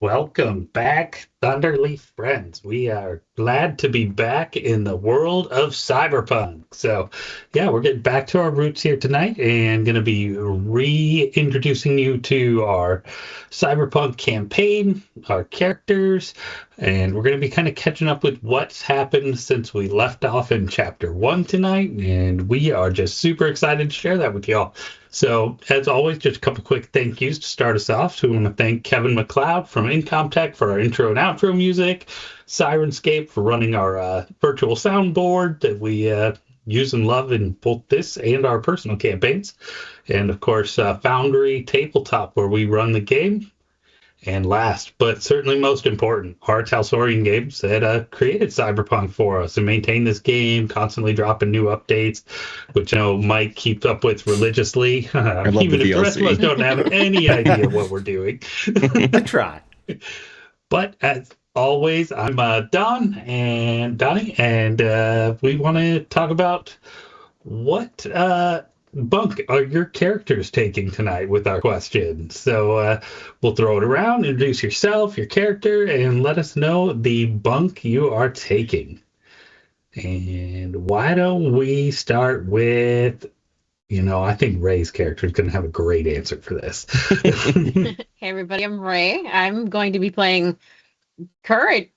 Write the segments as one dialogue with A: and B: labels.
A: Welcome back, Thunderleaf friends. We are glad to be back in the world of Cyberpunk. So, yeah, we're getting back to our roots here tonight and going to be reintroducing you to our Cyberpunk campaign, our characters, and we're going to be kind of catching up with what's happened since we left off in Chapter 1 tonight. And we are just super excited to share that with y'all. So, as always, just a couple quick thank yous to start us off. So we want to thank Kevin McLeod from Incomtech for our intro and outro music, Sirenscape for running our virtual soundboard that we use and love in both this and our personal campaigns, and of course, Foundry Tabletop, where we run the game. And last, but certainly most important, our Talsorian Games that created Cyberpunk for us and maintain this game, constantly dropping new updates, which Mike keeps up with religiously. Even if the rest of us don't have any idea what we're doing.
B: I try.
A: But as always, I'm Donnie, and we want to talk about what bunk are your characters taking tonight with our questions. So we'll throw it around, introduce yourself, your character, and let us know the bunk you are taking. And why don't we start with, I think Ray's character is going to have a great answer for this.
C: Hey everybody, I'm Ray. I'm going to be playing current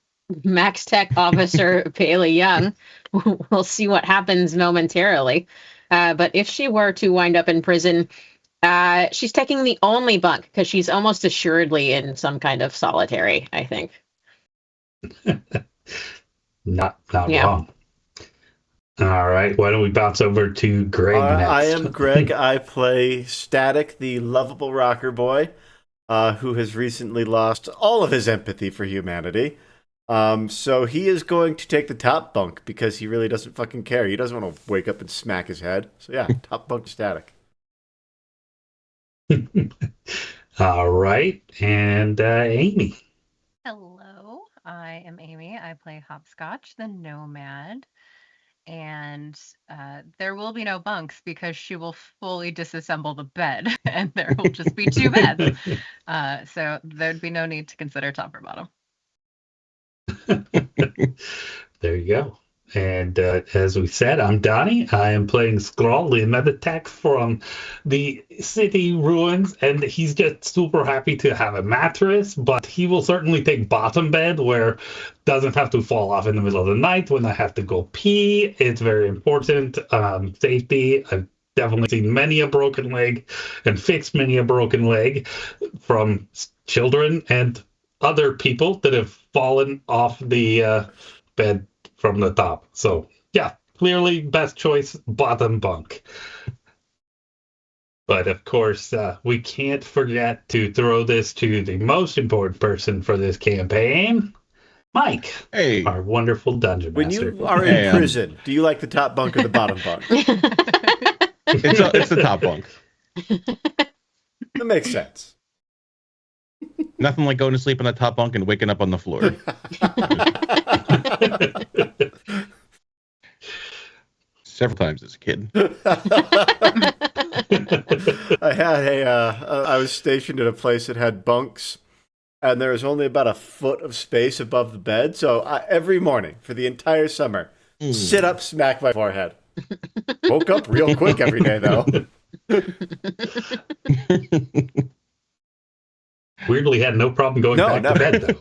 C: Max Tech Officer Bailey Young. We'll see what happens momentarily. But if she were to wind up in prison, she's taking the only bunk because she's almost assuredly in some kind of solitary, I think.
A: Not wrong. All right, why don't we bounce over to Greg next?
B: I am Greg. I play Static, the lovable rocker boy, who has recently lost all of his empathy for humanity. So he is going to take the top bunk because he really doesn't fucking care. He doesn't want to wake up and smack his head. So yeah, top bunk Static.
A: All right, and Amy.
D: Hello, I am Amy. I play Hopscotch, the Nomad. And there will be no bunks because she will fully disassemble the bed and there will just be two beds. So there'd be no need to consider top or bottom.
A: There you go. And as we said, I'm Donnie. I am playing Scrawl, the Medtech from the city ruins, and he's just super happy to have a mattress, but he will certainly take bottom bed where doesn't have to fall off in the middle of the night when I have to go pee. It's very important. Safety. I've definitely seen many a broken leg and fixed many a broken leg from children and other people that have fallen off the bed from the top. So yeah, clearly best choice, bottom bunk. But of course, we can't forget to throw this to the most important person for this campaign, Mike.
E: Hey,
A: our wonderful dungeon
B: when
A: master.
B: You are in prison, do you like the top bunk or the bottom bunk?
E: It's the top bunk.
B: That makes sense.
E: Nothing like going to sleep on the top bunk and waking up on the floor. Several times as a kid.
B: I was stationed at a place that had bunks, and there was only about a foot of space above the bed. So every morning for the entire summer, sit up, smack my forehead. Woke up real quick every day, though.
A: Weirdly had no problem going back to bed, though.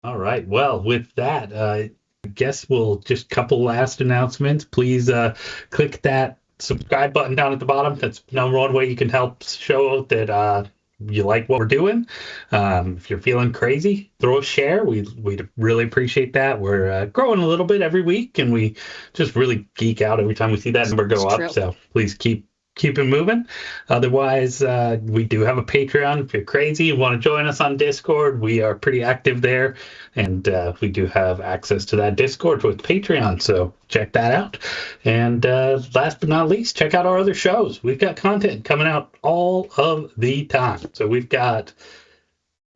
A: All right. Well, with that, I guess we'll just couple last announcements. Please click that subscribe button down at the bottom. That's number one way you can help show that you like what we're doing. If you're feeling crazy, throw a share. We'd really appreciate that. We're growing a little bit every week, and we just really geek out every time we see that number go up. True. So please keep it moving. Otherwise, we do have a Patreon. If you're crazy and want to join us on Discord, we are pretty active there, and we do have access to that Discord with Patreon, so check that out. And last but not least, check out our other shows. We've got content coming out all of the time. So we got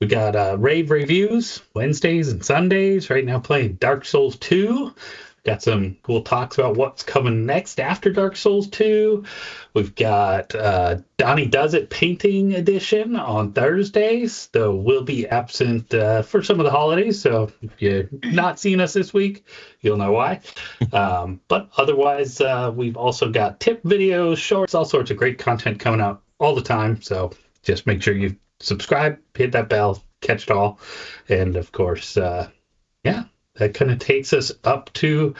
A: rave reviews Wednesdays and Sundays. Right now playing Dark Souls 2. Got some cool talks about what's coming next after Dark Souls 2. We've got Donnie Does It Painting Edition on Thursdays, though we'll be absent for some of the holidays. So if you're not seeing us this week, you'll know why. But otherwise, we've also got tip videos, shorts, all sorts of great content coming out all the time. So just make sure you subscribe, hit that bell, catch it all. And of course, yeah, that kind of takes us up to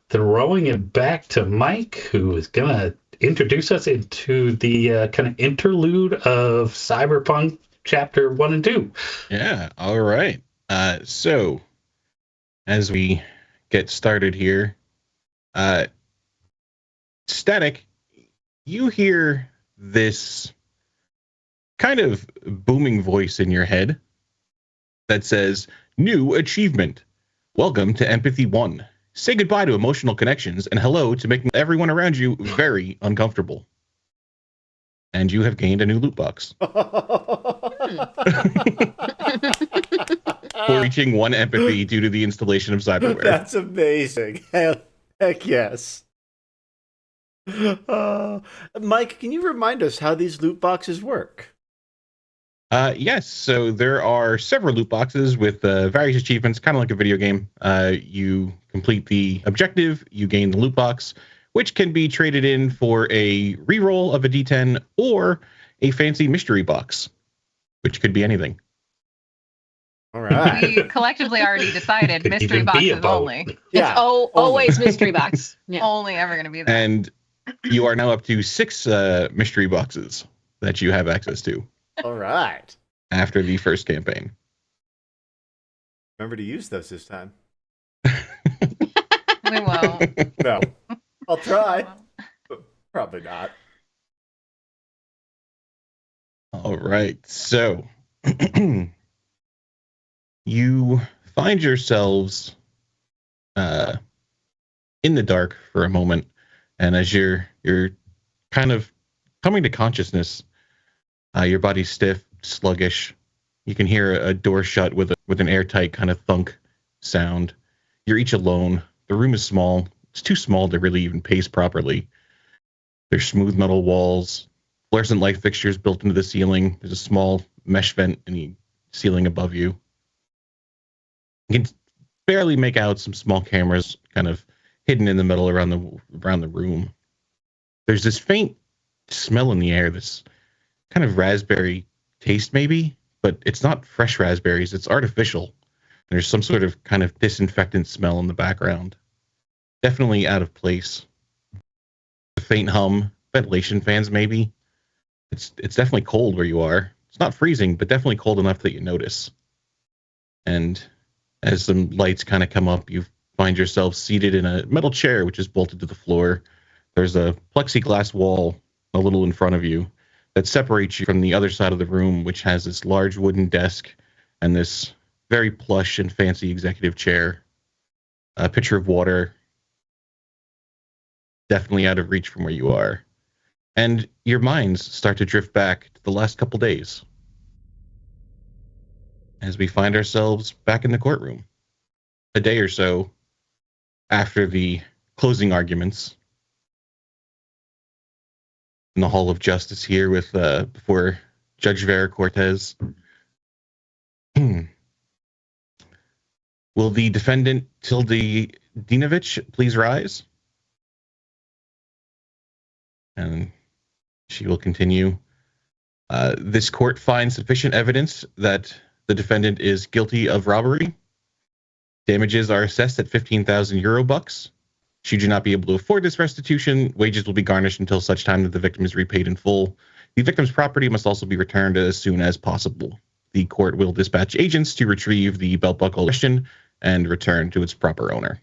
A: throwing it back to Mike, who is going to introduce us into the kind of interlude of Cyberpunk Chapter 1 and 2.
E: Yeah, all right. So, as we get started here, Static, you hear this kind of booming voice in your head that says, "New achievement. Welcome to Empathy 1. Say goodbye to emotional connections and hello to making everyone around you very uncomfortable." And you have gained a new loot box for reaching 1 empathy due to the installation of cyberware.
B: That's amazing. Heck yes. Mike, can you remind us how these loot boxes work?
E: Yes, so there are several loot boxes with various achievements, kind of like a video game. You complete the objective, you gain the loot box, which can be traded in for a reroll of a D10 or a fancy mystery box, which could be anything.
B: All right.
D: We collectively already decided
A: Could
D: mystery
A: even be a
D: boxes
A: boat.
D: only.
B: Yeah,
C: It's always mystery box. Yeah.
D: Only ever going to be that.
E: And you are now up to 6 mystery boxes that you have access to
B: All right.
E: after the first campaign.
B: Remember to use those this time.
D: We won't.
B: No. I'll try. But probably not.
E: All right, so you find yourselves in the dark for a moment, and as you're kind of coming to consciousness, your body's stiff, sluggish. You can hear a door shut with an airtight kind of thunk sound. You're each alone. The room is small. It's too small to really even pace properly. There's smooth metal walls, fluorescent light fixtures built into the ceiling. There's a small mesh vent in the ceiling above you. You can barely make out some small cameras kind of hidden in the middle around the room. There's this faint smell in the air, this kind of raspberry taste maybe, but it's not fresh raspberries, it's artificial. There's some sort of kind of disinfectant smell in the background. Definitely out of place. A faint hum, ventilation fans maybe. It's definitely cold where you are. It's not freezing, but definitely cold enough that you notice. And as some lights kind of come up, you find yourself seated in a metal chair which is bolted to the floor. There's a plexiglass wall a little in front of you that separates you from the other side of the room, which has this large wooden desk and this very plush and fancy executive chair. A pitcher of water, definitely out of reach from where you are. And your minds start to drift back to the last couple days as we find ourselves back in the courtroom. A day or so after the closing arguments in the Hall of Justice here with before Judge Vera Cortez. Will the defendant Tilde Dinovich please rise? And she will continue. This court finds sufficient evidence that the defendant is guilty of robbery. Damages are assessed at 15,000 euro bucks. Should you not be able to afford this restitution, wages will be garnished until such time that the victim is repaid in full. The victim's property must also be returned as soon as possible. The court will dispatch agents to retrieve the belt buckle question and return to its proper owner.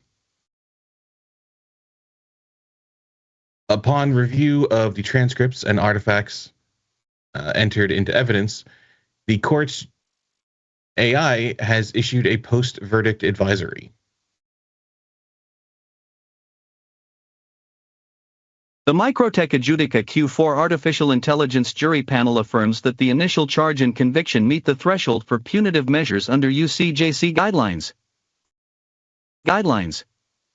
E: Upon review of the transcripts and artifacts entered into evidence, the court's AI has issued a post-verdict advisory.
F: The Microtech Adjudica Q4 artificial intelligence jury panel affirms that the initial charge and conviction meet the threshold for punitive measures under UCJC guidelines.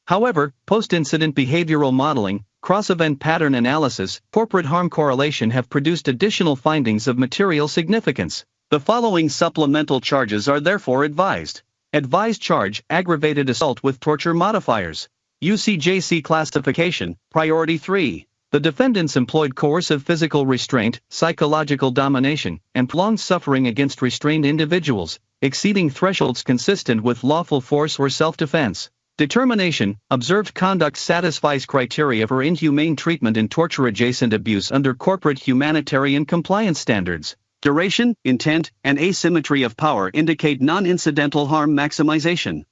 F: However, post-incident behavioral modeling, cross-event pattern analysis, corporate harm correlation have produced additional findings of material significance. The following supplemental charges are therefore advised. Advised charge, aggravated assault with torture modifiers. UCJC classification, priority 3. The defendants employed coercive physical restraint, psychological domination, and prolonged suffering against restrained individuals, exceeding thresholds consistent with lawful force or self-defense. Determination, observed conduct satisfies criteria for inhumane treatment and torture-adjacent abuse under corporate humanitarian compliance standards. Duration, intent, and asymmetry of power indicate non-incidental harm maximization.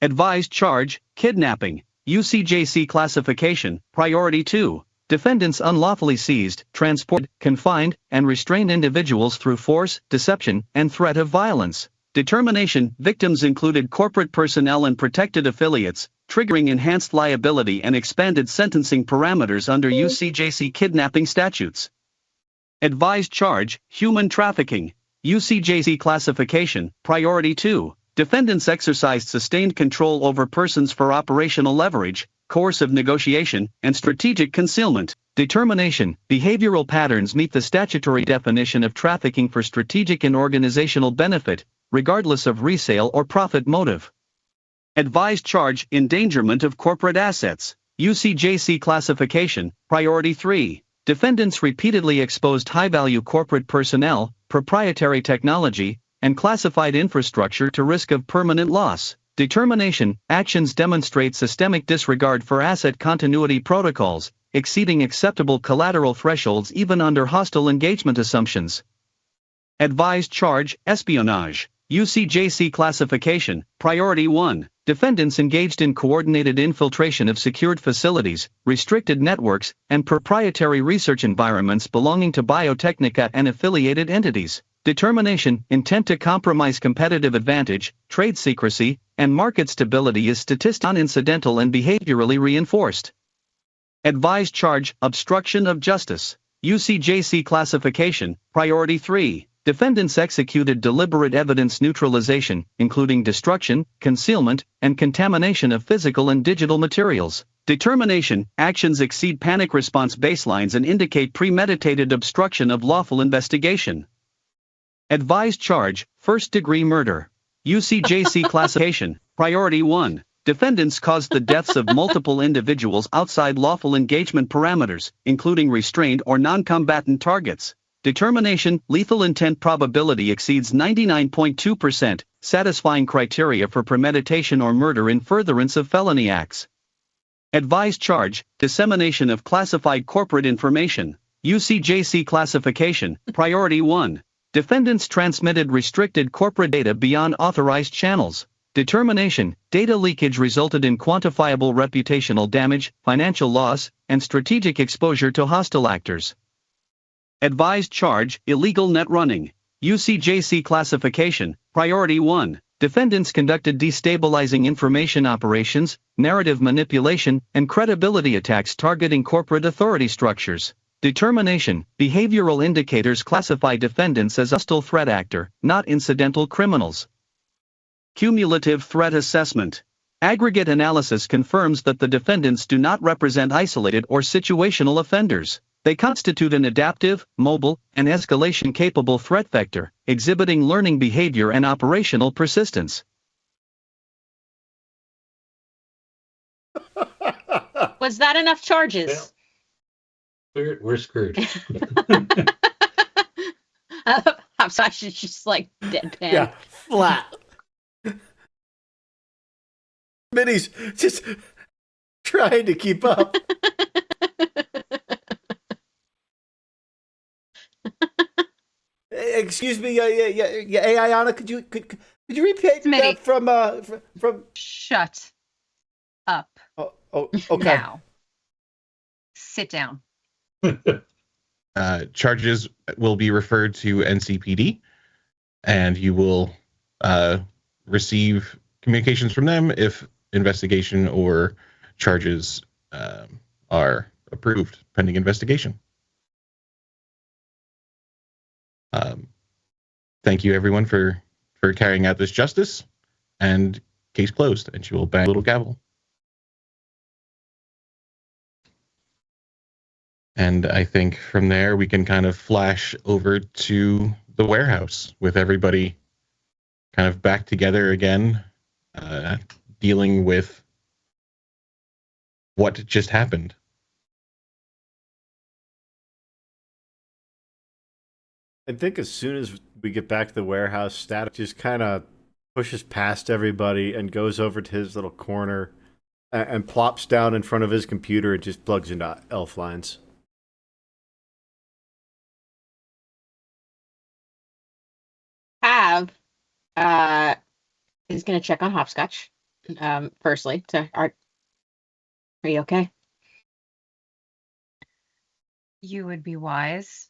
F: Advised charge, kidnapping. UCJC classification, priority 2. Defendants unlawfully seized, transported, confined, and restrained individuals through force, deception, and threat of violence. Determination, victims included corporate personnel and protected affiliates, triggering enhanced liability and expanded sentencing parameters under UCJC kidnapping statutes. Advised charge, human trafficking. UCJC classification, priority 2. Defendants exercised sustained control over persons for operational leverage, coercive negotiation, and strategic concealment. Determination, behavioral patterns meet the statutory definition of trafficking for strategic and organizational benefit, regardless of resale or profit motive. Advised charge, endangerment of corporate assets. UCJC classification, priority 3. Defendants repeatedly exposed high-value corporate personnel, proprietary technology, and classified infrastructure to risk of permanent loss. Determination, actions demonstrate systemic disregard for asset continuity protocols, exceeding acceptable collateral thresholds even under hostile engagement assumptions. Advised charge, espionage. UCJC classification, priority 1. Defendants engaged in coordinated infiltration of secured facilities, restricted networks, and proprietary research environments belonging to Biotechnica and affiliated entities. Determination, intent to compromise competitive advantage, trade secrecy, and market stability is statistically non-incidental and behaviorally reinforced. Advised charge, obstruction of justice. UCJC classification, priority 3. Defendants executed deliberate evidence neutralization, including destruction, concealment, and contamination of physical and digital materials. Determination, actions exceed panic response baselines and indicate premeditated obstruction of lawful investigation. Advised charge, first-degree murder. UCJC classification, priority 1. Defendants caused the deaths of multiple individuals outside lawful engagement parameters, including restrained or non-combatant targets. Determination, lethal intent probability exceeds 99.2%, satisfying criteria for premeditation or murder in furtherance of felony acts. Advised charge, dissemination of classified corporate information. UCJC classification, priority 1. Defendants transmitted restricted corporate data beyond authorized channels. Determination, data leakage resulted in quantifiable reputational damage, financial loss, and strategic exposure to hostile actors. Advised charge, illegal net running. UCJC classification, priority 1. Defendants conducted destabilizing information operations, narrative manipulation, and credibility attacks targeting corporate authority structures. Determination, behavioral indicators classify defendants as hostile threat actor, not incidental criminals. Cumulative threat assessment. Aggregate analysis confirms that the defendants do not represent isolated or situational offenders. They constitute an adaptive, mobile, and escalation-capable threat vector, exhibiting learning behavior and operational persistence.
C: Was that enough charges?
A: We're screwed.
C: Hopscotch is just like deadpan.
B: Yeah, flat. Minnie's just trying to keep up. Excuse me, Ayana, could you repeat that from?
D: Shut up.
B: Oh, okay.
D: Now, sit down.
E: Charges will be referred to NCPD, and you will receive communications from them if investigation or charges are approved pending investigation. Thank you, everyone, for carrying out this justice, and case closed. And she will bang a little gavel. And I think from there we can kind of flash over to the warehouse with everybody kind of back together again, dealing with what just happened.
B: I think as soon as we get back to the warehouse, Static just kind of pushes past everybody and goes over to his little corner and plops down in front of his computer and just plugs into elf lines.
C: Have is going to check on Hopscotch. Firstly, are you okay?
D: You would be wise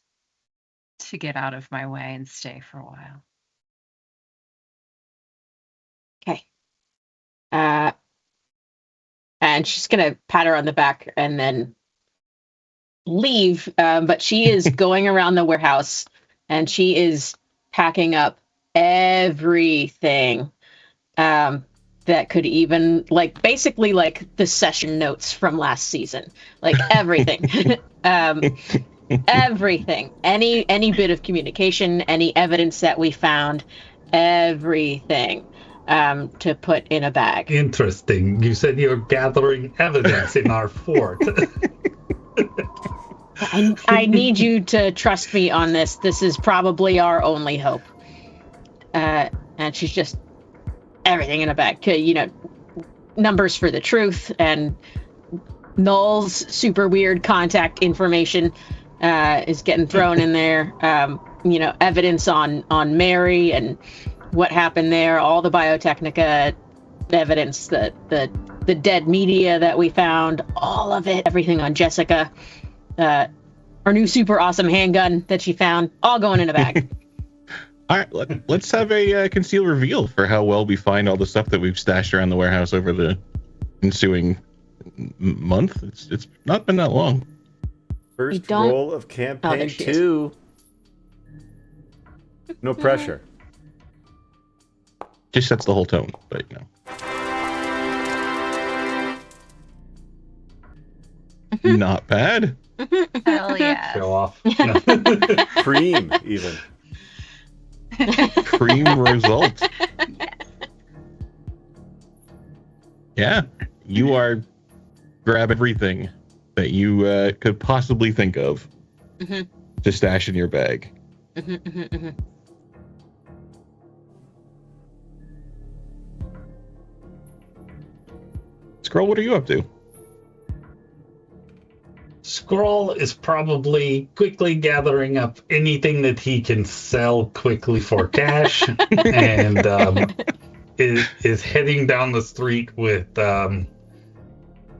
D: to get out of my way and stay for a while.
C: Okay. And she's gonna pat her on the back and then leave. But she is going around the warehouse and she is packing up everything that could even, like, basically like the session notes from last season, like everything. Everything, any bit of communication, any evidence that we found, everything to put in a bag.
A: Interesting. You said you're gathering evidence in our fort.
C: I need you to trust me on this. This is probably our only hope. And she's just everything in a bag. You know, numbers for the truth and Null's super weird contact information is getting thrown in there. You know, evidence on Mary and what happened there, all the Biotechnica evidence, the dead media that we found, all of it, everything on Jessica, our new super awesome handgun that she found, all going in a bag.
E: All right, let's have a conceal reveal for how well we find all the stuff that we've stashed around the warehouse over the ensuing month. It's not been that long.
B: First roll of campaign 2. No pressure.
E: Just sets the whole tone, but you know. Not bad.
D: Hell yeah.
A: Show off.
B: Cream, even.
E: Cream result. Yeah, you are grab everything that you could possibly think of to stash in your bag. Scrawl, what are you up to?
A: Scrawl is probably quickly gathering up anything that he can sell quickly for cash, and is heading down the street with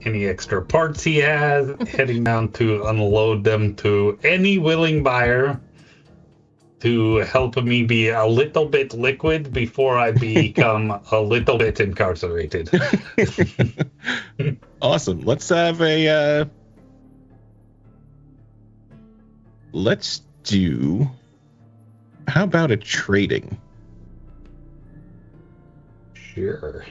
A: any extra parts he has, heading down to unload them to any willing buyer to help me be a little bit liquid before I become a little bit incarcerated.
E: Awesome. Let's have a let's do, how about a trading?
A: Sure.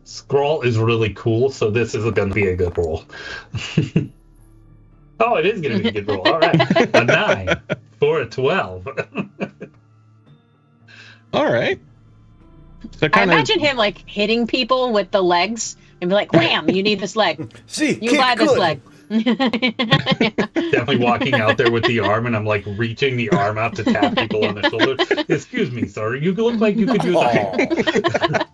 A: Scrawl is really cool, so this is going to be a good roll. Oh, it is going to be a good roll. All right. A 9 for a 12.
E: All right. So
C: I imagine him like hitting people with the legs and be like, wham, you need this leg.
B: See,
C: You buy this leg.
A: Definitely walking out there with the arm, and I'm like reaching the arm out to tap people on the shoulder. Excuse me, sir. You look like you could use a hand.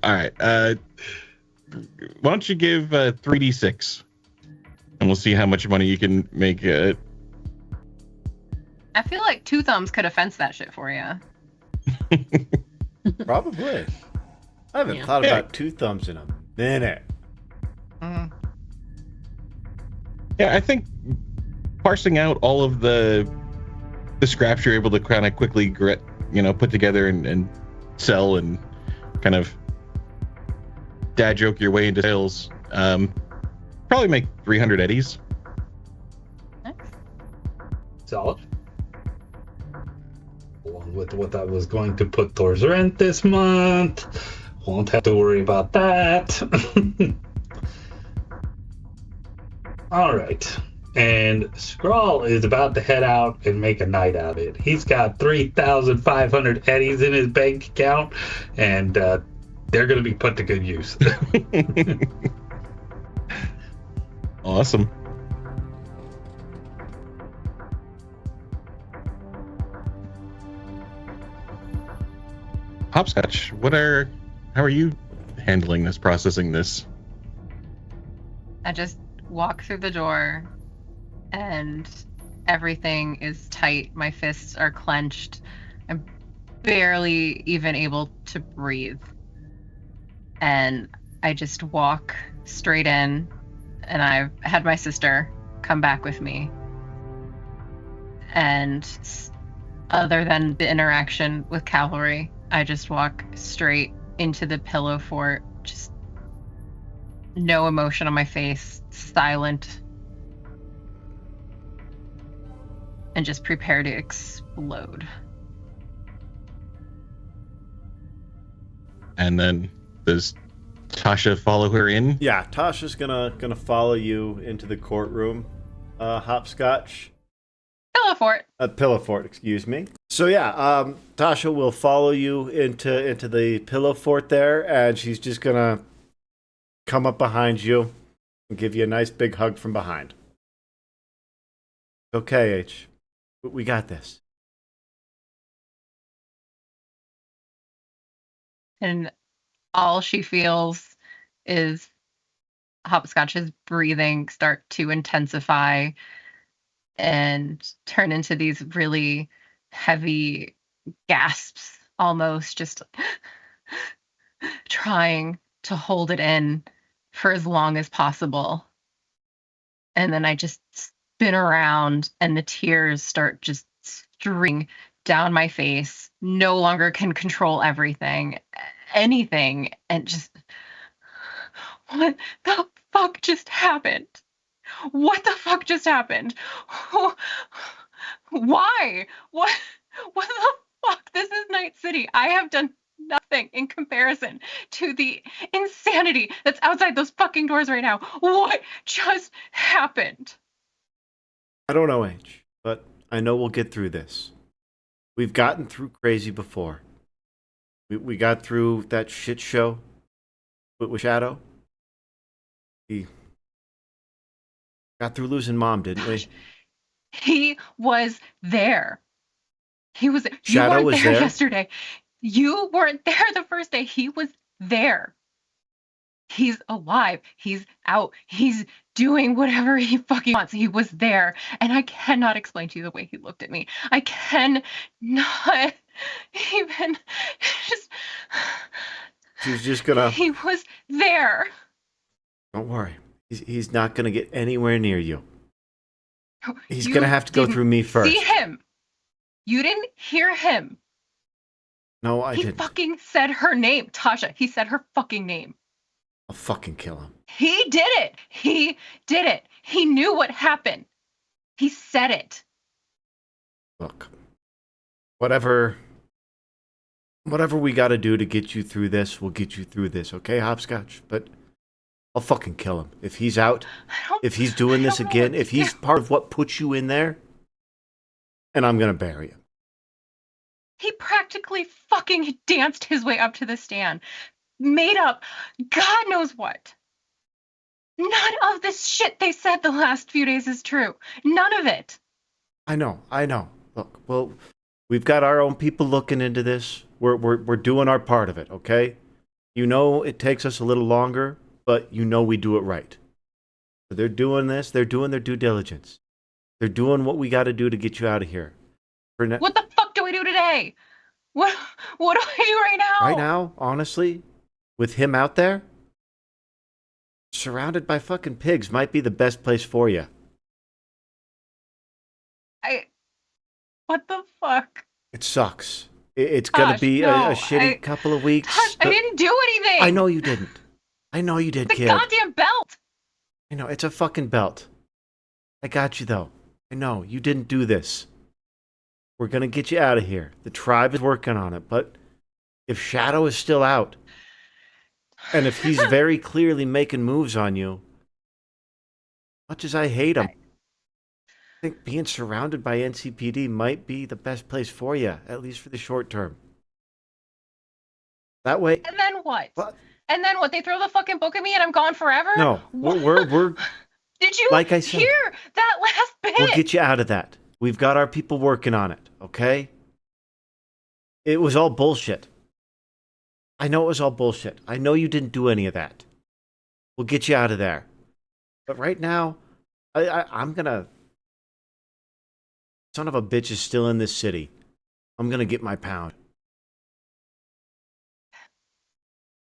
E: All right. Why don't you give 3d6, and we'll see how much money you can make.
D: I feel like Two Thumbs could have fenced that shit for you.
B: Probably. I haven't thought about Two Thumbs in a minute.
E: Yeah, I think parsing out all of the scraps you're able to kind of quickly put together and sell and kind of dad joke your way into sales, probably make 300 eddies.
A: Solid. Along with what I was going to put towards rent this month. Won't have to worry about that. All right. And Scrawl is about to head out and make a night out of it. He's got 3,500 eddies in his bank account, and they're going to be put to good use.
E: Awesome. Hopscotch, how are you handling this, processing this?
D: I just walk through the door and everything is tight. My fists are clenched. I'm barely even able to breathe. And I just walk straight in, and I've had my sister come back with me. And other than the interaction with Cavalry, I just walk straight into the pillow fort, just no emotion on my face, silent, and just prepare to explode.
E: And then does Tasha follow her in?
B: Yeah, Tasha's gonna follow you into the courtroom. Hopscotch.
D: Pillow fort.
B: Pillow fort, excuse me. So yeah, Tasha will follow you into the pillow fort there, and she's just gonna come up behind you and give you a nice big hug from behind. Okay, H. We got this.
D: And all she feels is Hopscotch's breathing start to intensify and turn into these really heavy gasps, almost just trying to hold it in for as long as possible. And then I just spin around and the tears start just streaming down my face. No longer can control anything, and just, what the fuck just happened? What the fuck just happened? Why? What the fuck? This is Night City. I have done nothing in comparison to the insanity that's outside those fucking doors right now. What just happened?
B: I don't know, H, but I know we'll get through this. We've gotten through crazy before. We got through that shit show with Shadow. We got through losing Mom, didn't we?
D: He was there. He was.
B: Shadow
D: you weren't
B: was
D: there
B: there?
D: yesterday. You weren't there the first day. He was there. He's alive. He's out. He's doing whatever he fucking wants. He was there. And I cannot explain to you the way he looked at me. I cannot even just.
B: She's just gonna.
D: He was there.
B: Don't worry. He's not gonna get anywhere near you. He's
D: You
B: gonna have to go
D: didn't
B: through me first.
D: See him. You didn't hear him.
B: No, I
D: He
B: didn't.
D: fucking said her name, Tasha. He said her fucking name.
B: I'll fucking kill him.
D: He did it. He did it. He knew what happened. He said it.
B: Look, whatever we got to do to get you through this, we'll get you through this, okay, Hopscotch? But I'll fucking kill him if he's out. If he's doing this again, if he's part of what put you in there, and I'm gonna bury him.
D: He practically fucking danced his way up to the stand. Made up God knows what. None of this shit they said the last few days is true. None of it.
B: I know. Look, well, we've got our own people looking into this. We're doing our part of it, okay? You know it takes us a little longer, but you know we do it right. So they're doing this. They're doing their due diligence. They're doing what we got to do to get you out of here.
D: What the fuck do we do today? What do I do right now?
B: Right now, honestly, with him out there, surrounded by fucking pigs might be the best place for you.
D: What the fuck?
B: It sucks. It's going to be a shitty couple of weeks.
D: Gosh, I didn't do anything.
B: I know you didn't. I know you did,
D: the
B: kid.
D: goddamn belt.
B: I know, it's a fucking belt. I got you, though. I know, you didn't do this. We're going to get you out of here. The tribe is working on it, but if Shadow is still out, and if he's very clearly making moves on you, Much as I hate them, I think being surrounded by NCPD might be the best place for you, at least for the short term. That way.
D: And then what? And then what? They throw the fucking book at me and I'm gone forever?
B: No, we're
D: Did you
B: like I said,
D: hear that last bit?
B: We'll get you out of that. We've got our people working on it, okay? It was all bullshit. I know it was all bullshit. I know you didn't do any of that. We'll get you out of there. But right now, I'm gonna... Son of a bitch is still in this city. I'm gonna get my pound.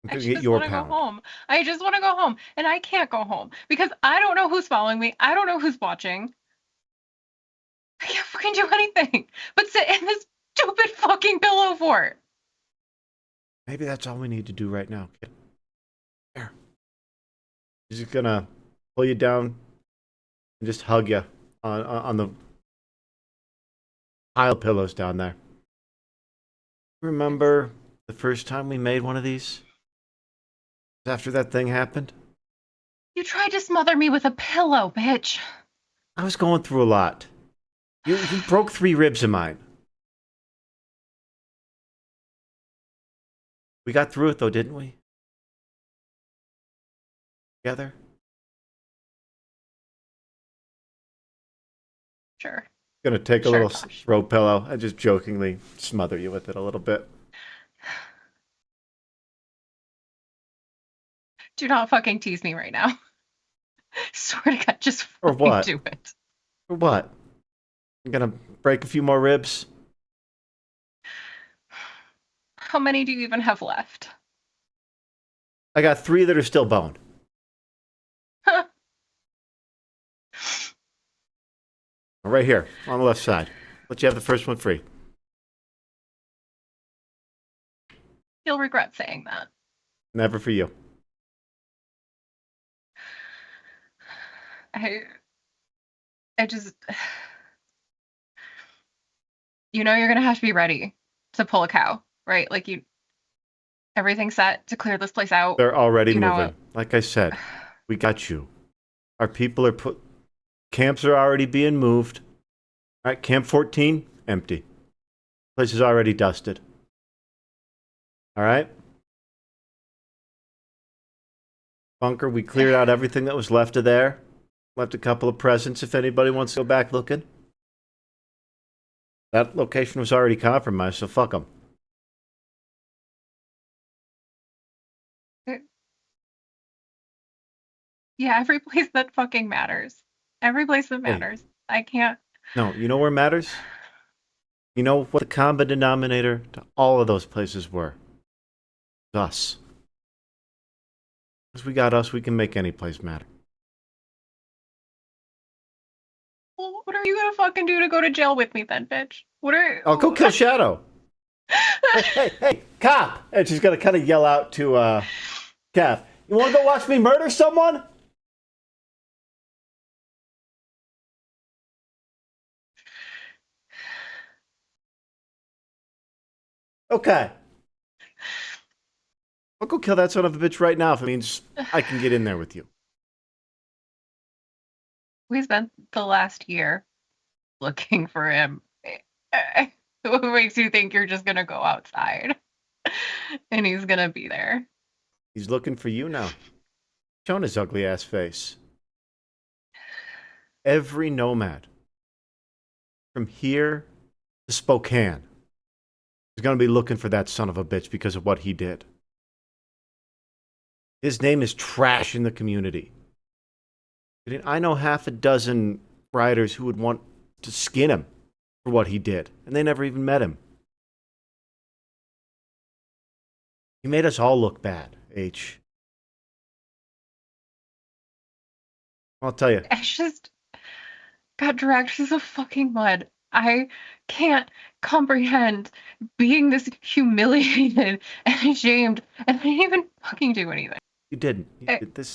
B: I'm gonna get your pound.
D: Go home. I just want to go home. And I can't go home because I don't know who's following me. I don't know who's watching. I can't fucking do anything but sit in this stupid fucking pillow fort.
B: Maybe that's all we need to do right now, kid. There. He's just gonna pull you down and just hug you on the pile of pillows down there. Remember the first time we made one of these? After that thing happened?
D: You tried to smother me with a pillow, bitch.
B: I was going through a lot. You broke 3 ribs of mine. We got through it though, didn't we? Together?
D: Sure.
B: Gonna take a little throw pillow. I just jokingly smother you with it a little bit.
D: Do not fucking tease me right now. Swear to God, just
B: or what?
D: Do it.
B: Or what? I'm gonna break a few more ribs.
D: How many do you even have left?
B: I got 3 that are still boned.
D: Huh.
B: Right here, on the left side. Let you have the first one free.
D: You'll regret saying that.
B: Never for you.
D: I just... You know you're gonna have to be ready to pull a cow, right? Like everything's set to clear this place out.
B: They're already moving. Like I said, we got you. Our people are camps are already being moved. All right, Camp 14, empty. Place is already dusted. All right? Bunker, we cleared out everything that was left of there. Left a couple of presents if anybody wants to go back looking. That location was already compromised, so fuck them.
D: Yeah, every place that fucking matters. Every place that matters. I can't...
B: No, you know where matters? You know what the common denominator to all of those places were? Us. Because we got us, we can make any place matter.
D: Well, what are you gonna fucking do to go to jail with me then, bitch?
B: I'll go kill Shadow. hey, cop! And she's gonna kind of yell out to Cav. You wanna go watch me murder someone? Okay. I'll go kill that son of a bitch right now if it means I can get in there with you.
D: We spent the last year looking for him. What makes you think you're just gonna go outside and he's gonna be there?
B: He's looking for you now. Showing his ugly ass face. Every nomad from here to Spokane is going to be looking for that son of a bitch because of what he did. His name is trash in the community. I know half a dozen riders who would want to skin him for what he did, and they never even met him. He made us all look bad, H. I'll tell you.
D: I just got dragged through the fucking mud. I can't comprehend being this humiliated and ashamed, and I didn't even fucking do anything.
B: You didn't.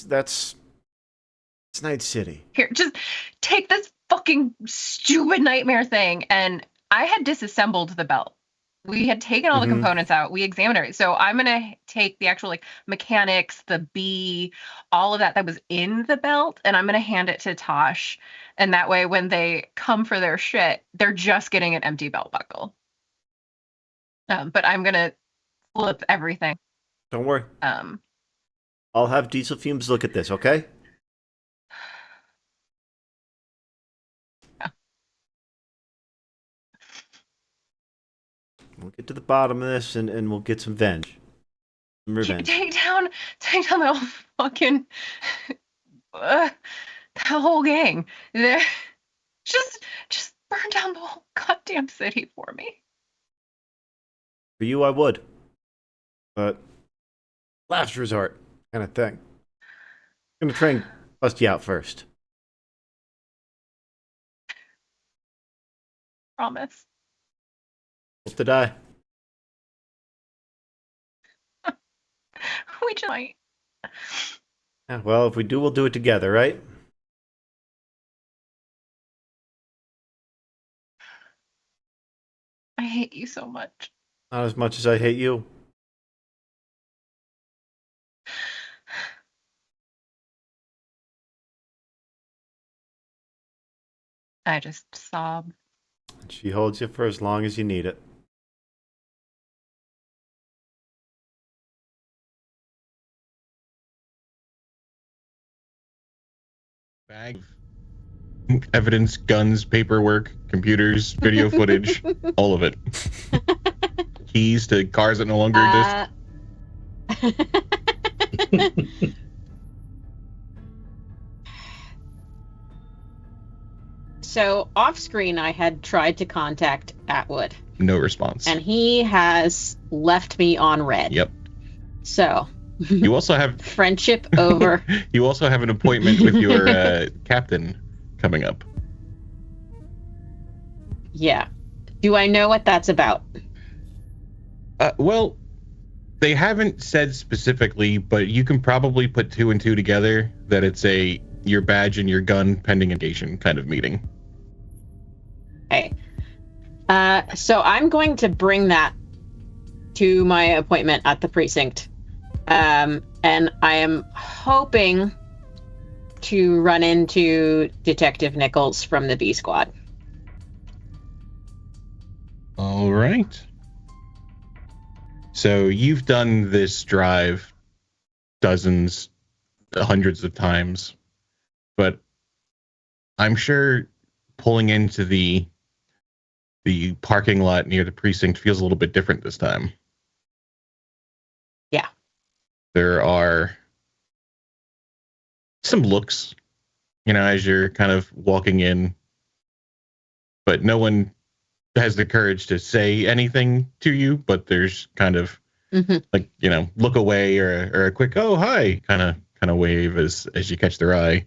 B: That's Night City.
D: Here, just take this fucking stupid nightmare thing, and I had disassembled the belt. we had taken all the components out. We examined it. So I'm going to take the actual like mechanics, the B, all of that was in the belt, and I'm going to hand it to Tosh. And that way, when they come for their shit, they're just getting an empty belt buckle. But I'm going to flip everything.
B: Don't worry. I'll have Diesel Fumes look at this, okay?
D: Yeah.
B: We'll get to the bottom of this, and we'll get some revenge.
D: Take down the whole fucking the whole gang. Just burn down the whole goddamn city for me.
B: For you, I would. But last resort kind of thing. I'm gonna try and bust you out first.
D: Promise.
B: Hope to die.
D: We just might.
B: Yeah, well, if we do, we'll do it together, right?
D: I hate you so much.
B: Not as much as I hate you.
D: I just sob.
B: And she holds you for as long as you need it.
E: Bag of evidence, guns, paperwork, computers, video footage, all of it. Keys to cars that no longer exist.
C: So off screen, I had tried to contact Atwood.
E: No response.
C: And he has left me on red.
E: Yep.
C: So
E: you also have
C: friendship over.
E: You also have an appointment with your captain coming up.
C: Yeah. Do I know what that's about?
E: Well, they haven't said specifically, but you can probably put two and two together that it's your badge and your gun pending engagement kind of meeting.
C: Okay. So I'm going to bring that to my appointment at the precinct. And I am hoping to run into Detective Nichols from the B Squad.
E: All right. So you've done this drive dozens, hundreds of times, but I'm sure pulling into the parking lot near the precinct feels a little bit different this time.
C: Yeah.
E: There are some looks, as you're kind of walking in, but no one has the courage to say anything to you, but there's kind of like, look away or a quick, oh, hi, kind of wave as you catch their eye.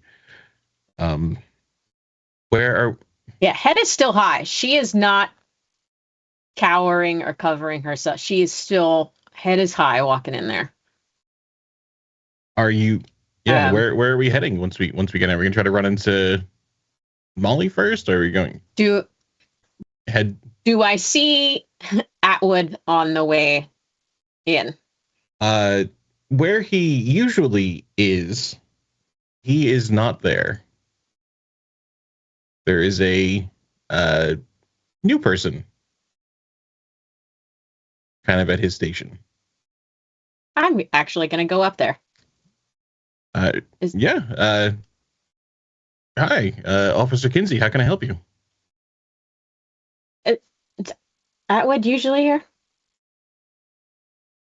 C: Yeah, head is still high. She is not cowering or covering herself. She is still, head is high walking in there.
E: Are you, where are we heading once we get in? Are we going to try to run into Molly first, or are we going? Do
C: I see Atwood on the way in?
E: Where he usually is, he is not there. There is a new person kind of at his station.
C: I'm actually going to go up there.
E: Hi, Officer Kinsey, how can I help you?
C: It's Atwood usually here?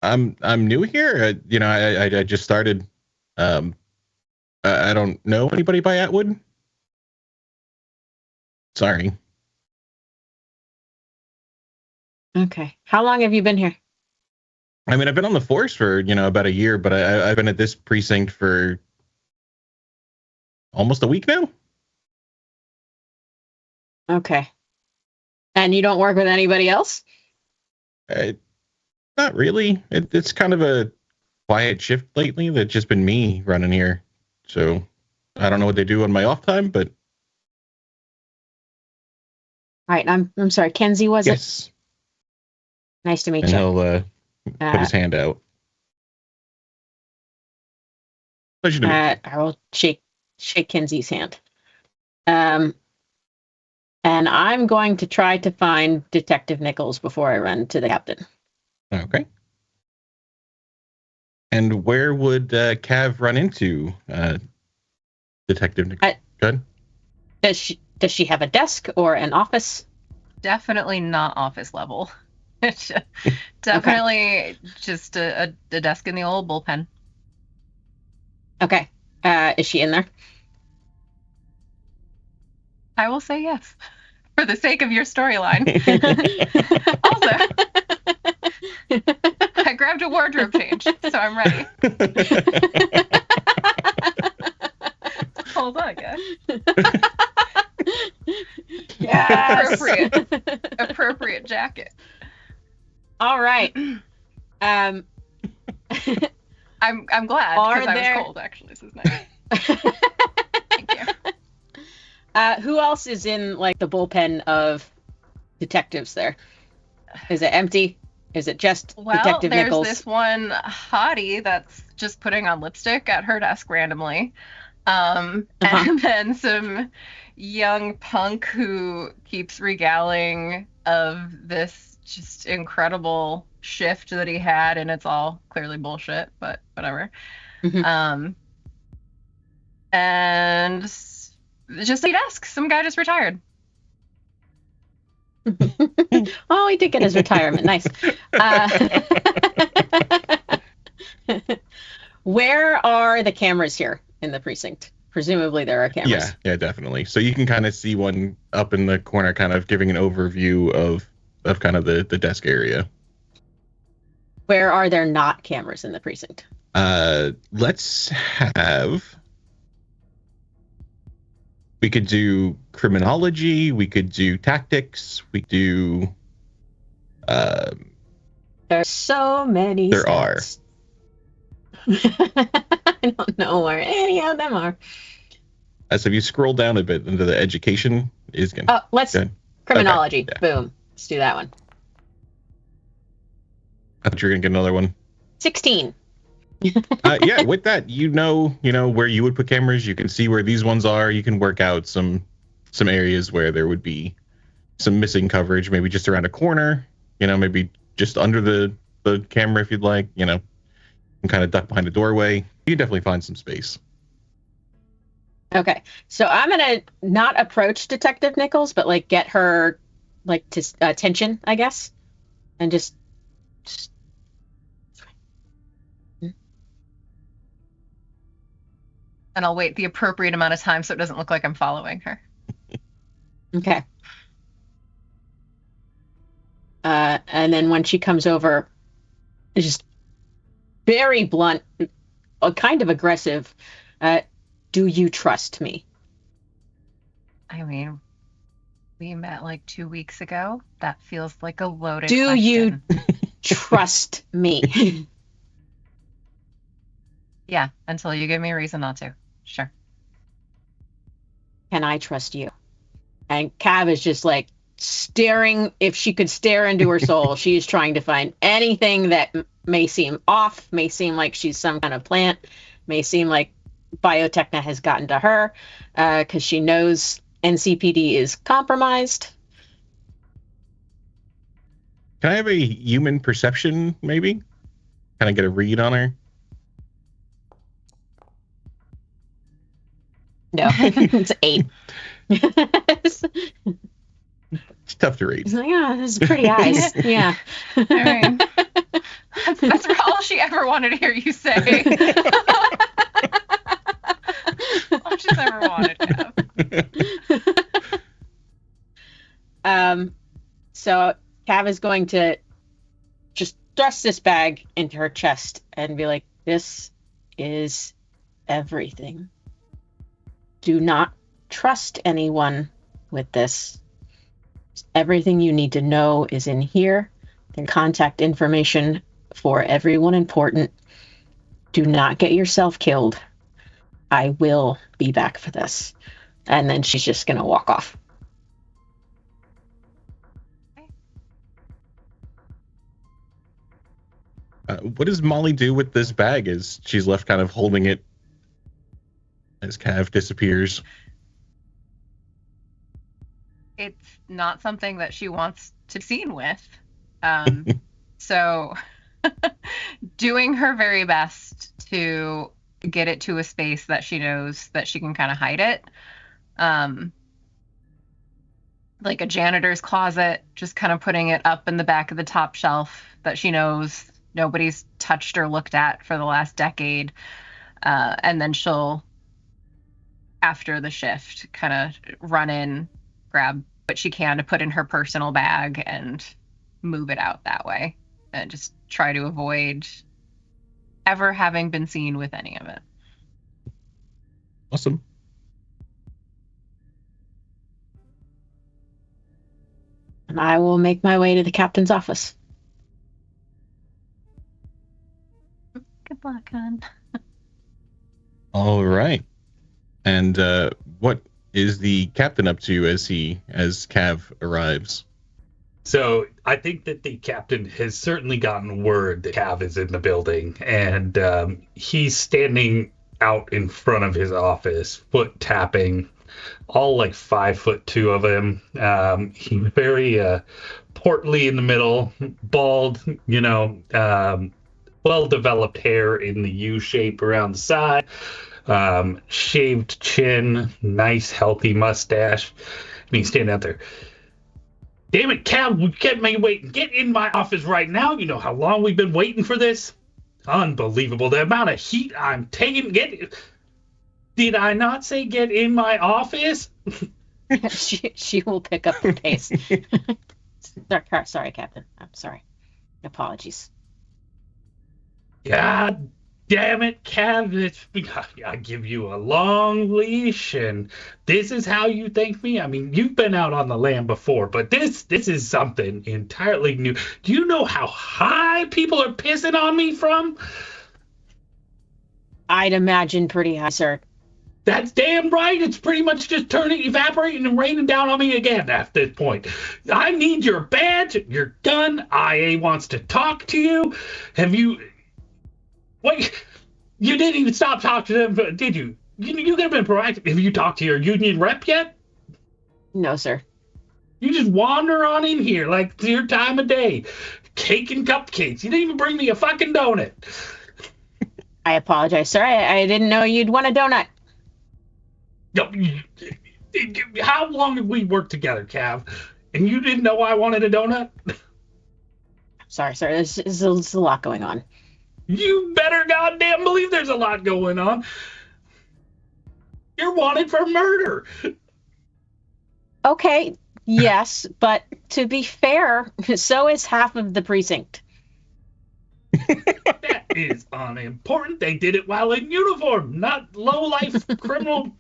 E: I'm new here. I just started. I don't know anybody by Atwood. Sorry.
C: Okay. How long have you been here?
E: I mean, I've been on the force for, about a year, but I've been at this precinct for almost a week now.
C: Okay. And you don't work with anybody else?
E: Not really. It's kind of a quiet shift lately. That's just been me running here. So I don't know what they do on my off time, but.
C: All right. I'm sorry. Kenzie, was it?
E: Yes.
C: Nice to meet
E: And
C: you.
E: he'll put his hand out. Pleasure to meet you.
C: I will shake Kenzie's hand. And I'm going to try to find Detective Nichols before I run to the captain.
E: Okay. And where would Cav run into Detective Nichols? Good.
C: Does she have a desk or an office?
D: Definitely not office level. Definitely just a desk in the old bullpen.
C: Okay. Is she in there?
D: I will say yes, for the sake of your storyline. Also, I grabbed a wardrobe change, so I'm ready. Hold on, guys.
C: Yes.
D: Appropriate jacket.
C: All right.
D: I'm glad because I was cold actually. This is nice. Thank you.
C: Who else is in like the bullpen of detectives there? Is it empty? Is it just Detective Nichols?
D: Well, there's this one hottie that's just putting on lipstick at her desk randomly. And then some young punk who keeps regaling of this just incredible shift that he had, and it's all clearly bullshit, but whatever.
C: Mm-hmm.
D: And just a desk. Some guy just retired.
C: Oh, he did get his retirement. Nice. Where are the cameras here in the precinct? Presumably there are cameras.
E: Yeah, definitely. So you can kind of see one up in the corner, kind of giving an overview of kind of the desk area.
C: Where are there not cameras in the precinct?
E: Let's have... We could do criminology, we could do tactics, we do...
C: There's so many
E: There
C: stats. I don't know where any of them are.
E: So if you scroll down a bit into the education, is going.
C: Oh, let's criminology. Okay. Yeah. Boom. Let's do that one.
E: I thought you were gonna get another one.
C: 16.
E: Yeah, with that, you know where you would put cameras. You can see where these ones are. You can work out some areas where there would be some missing coverage, maybe just around a corner. Maybe just under the camera if you'd like. And kind of duck behind a doorway. You can definitely find some space.
C: Okay, so I'm gonna not approach Detective Nichols, but like get her like to attention, I guess, and just.
D: And I'll wait the appropriate amount of time so it doesn't look like I'm following her.
C: Okay. And then when she comes over, just very blunt, kind of aggressive. Do you trust me?
D: I mean, we met like 2 weeks ago. That feels like a loaded
C: question.
D: Do
C: you trust me?
D: Yeah, until you give me a reason not to. Sure.
C: Can I trust you? And Cav is just like staring. If she could stare into her soul, she's trying to find anything that may seem off, may seem like she's some kind of plant, may seem like Biotechnica has gotten to her, because she knows NCPD is compromised.
E: Can I have a human perception, maybe? Kind of get a read on her?
C: No, it's 8.
E: It's tough to read.
C: He's like, oh, this is pretty eyes. Yeah.
D: All right. That's all she ever wanted to hear you say. All she's ever wanted to
C: have. So Cav is going to just thrust this bag into her chest and be like, this is everything. Do not trust anyone with this. Everything you need to know is in here. The contact information for everyone important. Do not get yourself killed. I will be back for this. And then she's just going to walk off.
E: What does Molly do with this bag as she's left kind of holding it as Cav disappears?
D: It's not something that she wants to be seen with. So doing her very best to get it to a space that she knows that she can kind of hide it. Like a janitor's closet, just kind of putting it up in the back of the top shelf that she knows nobody's touched or looked at for the last decade. And then she'll, after the shift, kind of run in, grab what she can to put in her personal bag and move it out that way. And just try to avoid ever having been seen with any of it.
E: Awesome.
C: And I will make my way to the captain's office.
D: Good luck, hon.
E: All right. And what is the captain up to as Cav arrives?
A: So I think that the captain has certainly gotten word that Cav is in the building, and he's standing out in front of his office, foot tapping, all like 5'2" of him. He's very portly in the middle, bald, well-developed hair in the U shape around the side, shaved chin, nice healthy mustache, and he's standing out there. Damn it, Cav, you kept me waiting. Get in my office right now. You know how long we've been waiting for this? Unbelievable. The amount of heat I'm taking. Did I not say get in my office?
C: she will pick up the pace. Sorry, Captain. I'm sorry. Apologies.
A: God damn it, Cav. I give you a long leash, and this is how you thank me? I mean, you've been out on the land before, but this is something entirely new. Do you know how high people are pissing on me from?
C: I'd imagine pretty high, sir.
A: That's damn right. It's pretty much just evaporating and raining down on me again at this point. I need your badge, your gun. IA wants to talk to you. Have you... Wait, you didn't even stop talking to them, did you? You could have been proactive. Have you talked to your union rep yet?
C: No, sir.
A: You just wander on in here like it's your time of day. Cake and cupcakes. You didn't even bring me a fucking donut.
C: I apologize, sir. I didn't know you'd want a donut.
A: How long have we worked together, Cav? And you didn't know I wanted a donut?
C: Sorry, sir. There's a lot going on.
A: You better goddamn believe there's a lot going on. You're wanted for murder.
C: Okay, yes, but to be fair, so is half of the precinct.
A: That is unimportant. They did it while in uniform, not low-life criminal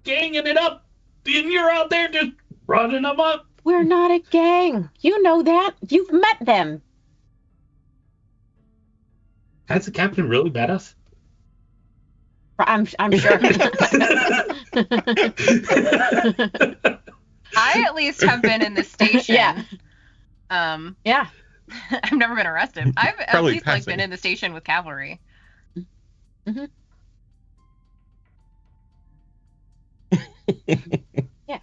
A: ganging it up. And you're out there just running them up.
C: We're not a gang. You know that. You've met them.
A: Has the captain really met us?
C: I'm sure.
D: I at least have been in the station.
C: Yeah.
D: Yeah. I've never been arrested. I've at
E: Probably
D: least
E: passing.
D: been in the station with cavalry.
C: Mm-hmm. Yeah.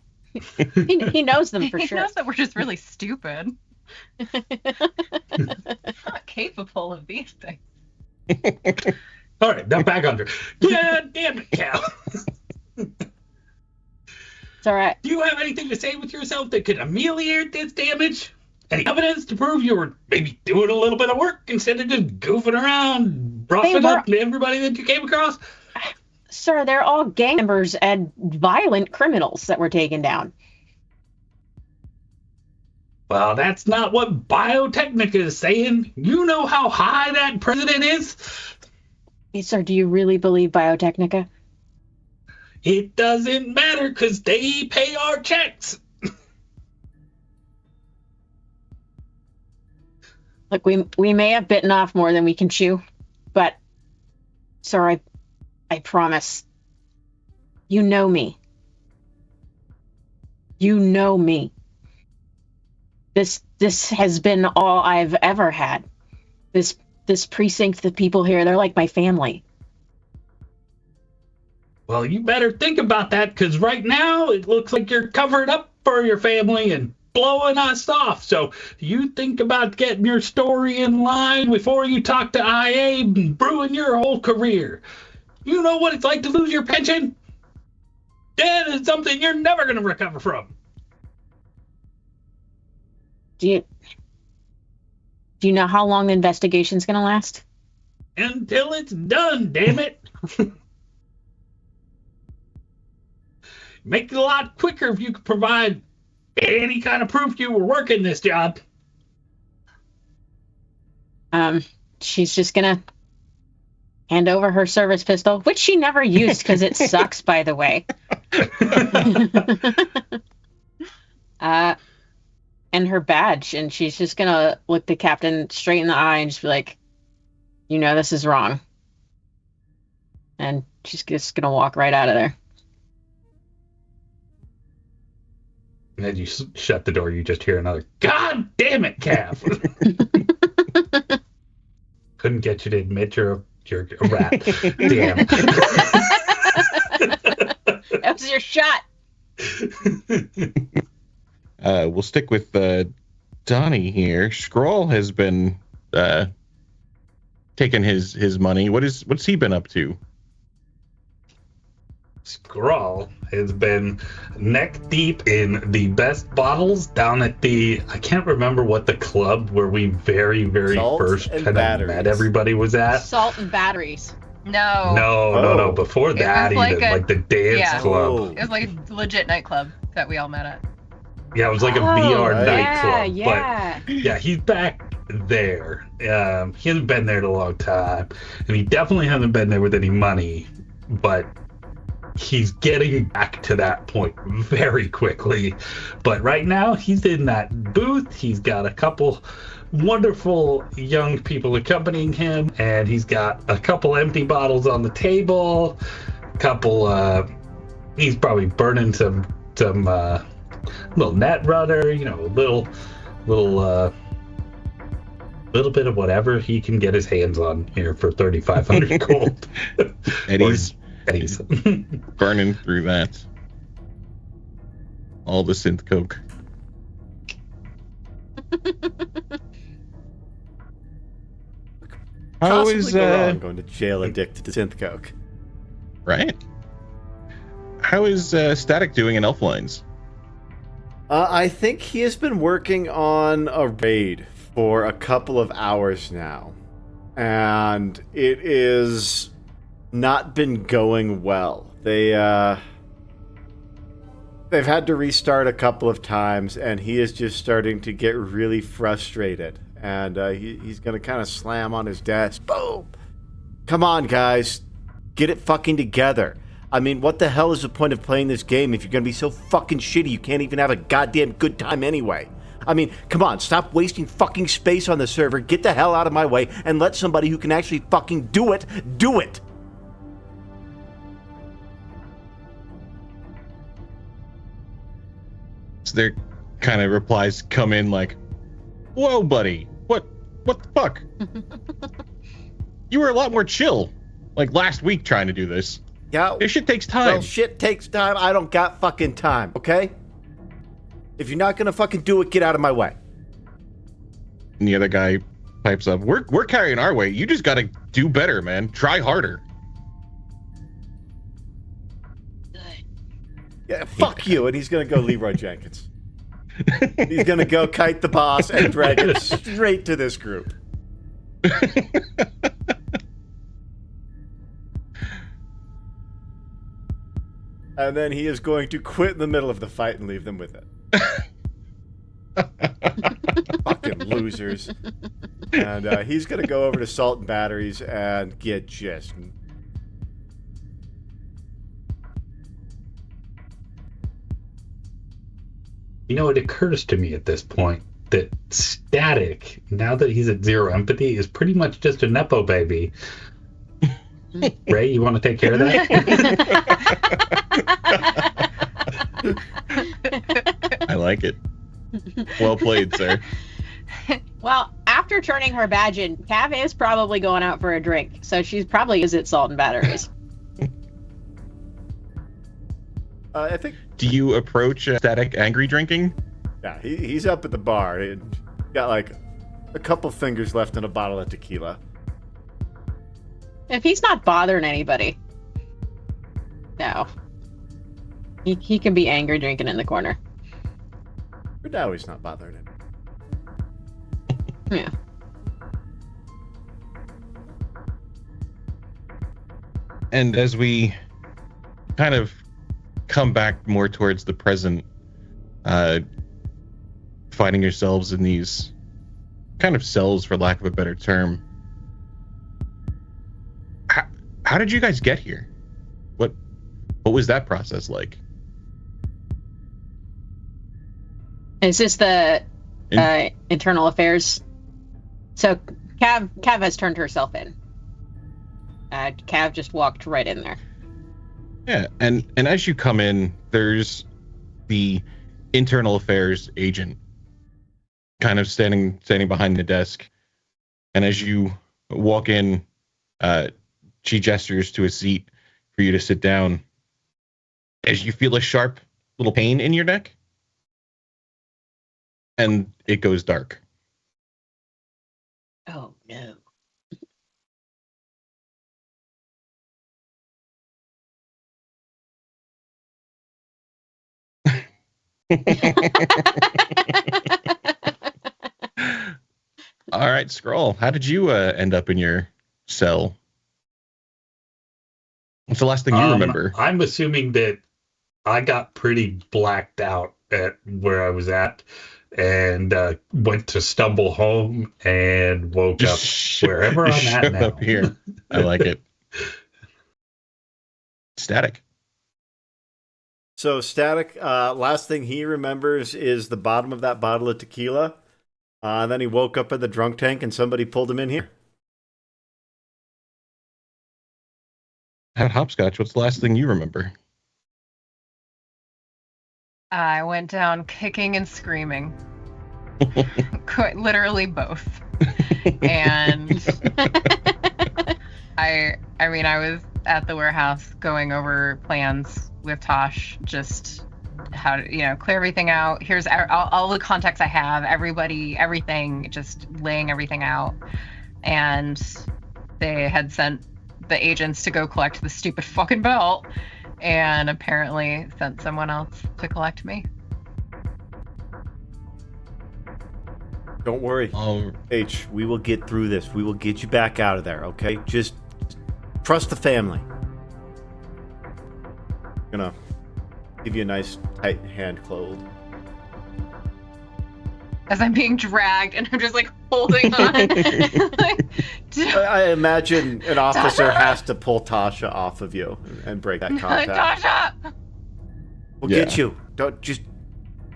C: He knows them for
D: He
C: sure.
D: knows that we're just really stupid. Not capable of these things.
A: All right, now back under. Yeah, damn it, Cal.
C: It's all right.
A: Do you have anything to say with yourself that could ameliorate this damage? Any evidence to prove you were maybe doing a little bit of work instead of just goofing around, roughing up everybody that you came across?
C: Sir, they're all gang members and violent criminals that were taken down.
A: Well, that's not what Biotechnica is saying. You know how high that president is?
C: Hey, sir, do you really believe Biotechnica?
A: It doesn't matter because they pay our checks.
C: Look, we may have bitten off more than we can chew, but, sir, I promise. You know me. You know me. This has been all I've ever had. This this precinct, the people here, they're like my family.
A: Well, you better think about that, because right now it looks like you're covered up for your family and blowing us off. So you think about getting your story in line before you talk to IA and ruin your whole career. You know what it's like to lose your pension? That is something you're never going to recover from.
C: Do you know how long the investigation's gonna last?
A: Until it's done, damn it. Make it a lot quicker if you could provide any kind of proof you were working this job.
C: She's just gonna hand over her service pistol, which she never used because it sucks, by the way. And her badge, and she's just gonna look the captain straight in the eye and just be like, you know this is wrong. And she's just gonna walk right out of there.
A: And as you shut the door, you just hear another, God damn it, Cav! Couldn't get you to admit you're a rat. Damn.
C: That was your shot.
E: We'll stick with Donnie here. Scrawl has been taking his money. What's he been up to?
A: Scrawl has been neck deep in the best bottles down at I can't remember what the club where we very
B: Salt
A: first
B: and
A: kind of met everybody was at.
C: Salt and batteries.
D: No.
A: No. Before that,
D: was
A: even like the dance club.
D: It was like a legit nightclub that we all met at.
A: Yeah, it was like a VR nightclub.
C: Yeah.
A: But yeah, he's back there. He hasn't been there in a long time, and he definitely hasn't been there with any money. But he's getting back to that point very quickly. But right now, he's in that booth. He's got a couple wonderful young people accompanying him, and he's got a couple empty bottles on the table. He's probably burning some little net rudder, little bit of whatever he can get his hands on here for 3,500 gold.
E: Eddie's
A: Eddie's.
E: burning through that. All the synth coke. How is
B: going to jail addicted to synth coke?
E: Right? How is Static doing in Elflines?
B: I think he has been working on a raid for a couple of hours now, and it is not been going well. They've had to restart a couple of times, and he is just starting to get really frustrated. And he's going to kind of slam on his desk. Boom! Come on, guys. Get it fucking together. I mean, what the hell is the point of playing this game if you're going to be so fucking shitty you can't even have a goddamn good time anyway? I mean, come on, stop wasting fucking space on the server, get the hell out of my way, and let somebody who can actually fucking do it, do it!
E: So their kind of replies come in like, whoa, buddy, what the fuck? You were a lot more chill, like last week trying to do this.
B: Yeah.
E: This shit takes time.
B: Well, shit takes time. I don't got fucking time, okay? If you're not gonna fucking do it, get out of my way.
E: And the other guy pipes up, we're carrying our weight. You just gotta do better, man. Try harder.
B: Yeah, fuck you. And he's gonna go Leroy Jenkins. He's gonna go kite the boss and drag it straight to this group. And then he is going to quit in the middle of the fight and leave them with it. Fucking losers. And he's going to go over to Salt and Batteries and get just...
A: It occurs to me at this point that Static, now that he's at 0 empathy, is pretty much just a Nepo baby. Ray, you want to take care of that?
E: I like it. Well played, sir.
C: Well, after turning her badge in, Cav is probably going out for a drink, so she's probably used it salt and batteries.
B: I think.
E: Do you approach Static angry drinking?
B: Yeah, he's up at the bar. He got like a couple fingers left in a bottle of tequila.
C: If he's not bothering anybody, no. He can be angry drinking in the corner.
B: For now, he's not bothering him.
C: Yeah.
E: And as we kind of come back more towards the present, finding yourselves in these kind of cells, for lack of a better term, how did you guys get here? What was that process like?
C: Is this the internal affairs? So Cav has turned herself in. Cav just walked right in there.
E: Yeah, and as you come in, there's the internal affairs agent kind of standing behind the desk. And as you walk in, she gestures to a seat for you to sit down. As you feel a sharp little pain in your neck, and it goes dark.
C: Oh no.
E: All right, Scrawl, how did you end up in your cell? What's the last thing you remember?
A: I'm assuming that I got pretty blacked out at where I was at, and went to stumble home and woke up wherever I'm at now.
E: Up here. I like it. Static.
B: So Static, last thing he remembers is the bottom of that bottle of tequila. Then he woke up in the drunk tank and somebody pulled him in here.
E: At Hopscotch, what's the last thing you remember?
D: I went down kicking and screaming. Quite literally both. And I mean, I was at the warehouse going over plans with Tosh, just how to, clear everything out. Here's all the contacts I have, everybody, everything, just laying everything out. And they had sent the agents to go collect the stupid fucking belt, and apparently sent someone else to collect me.
B: Don't worry, H. We will get through this. We will get you back out of there, okay? Just trust the family. Gonna give you a nice tight hand close.
D: As I'm being dragged and I'm just like holding on.
B: I imagine an officer has to pull Tasha off of you and break that contact.
D: Tasha!
B: We'll get you. Don't just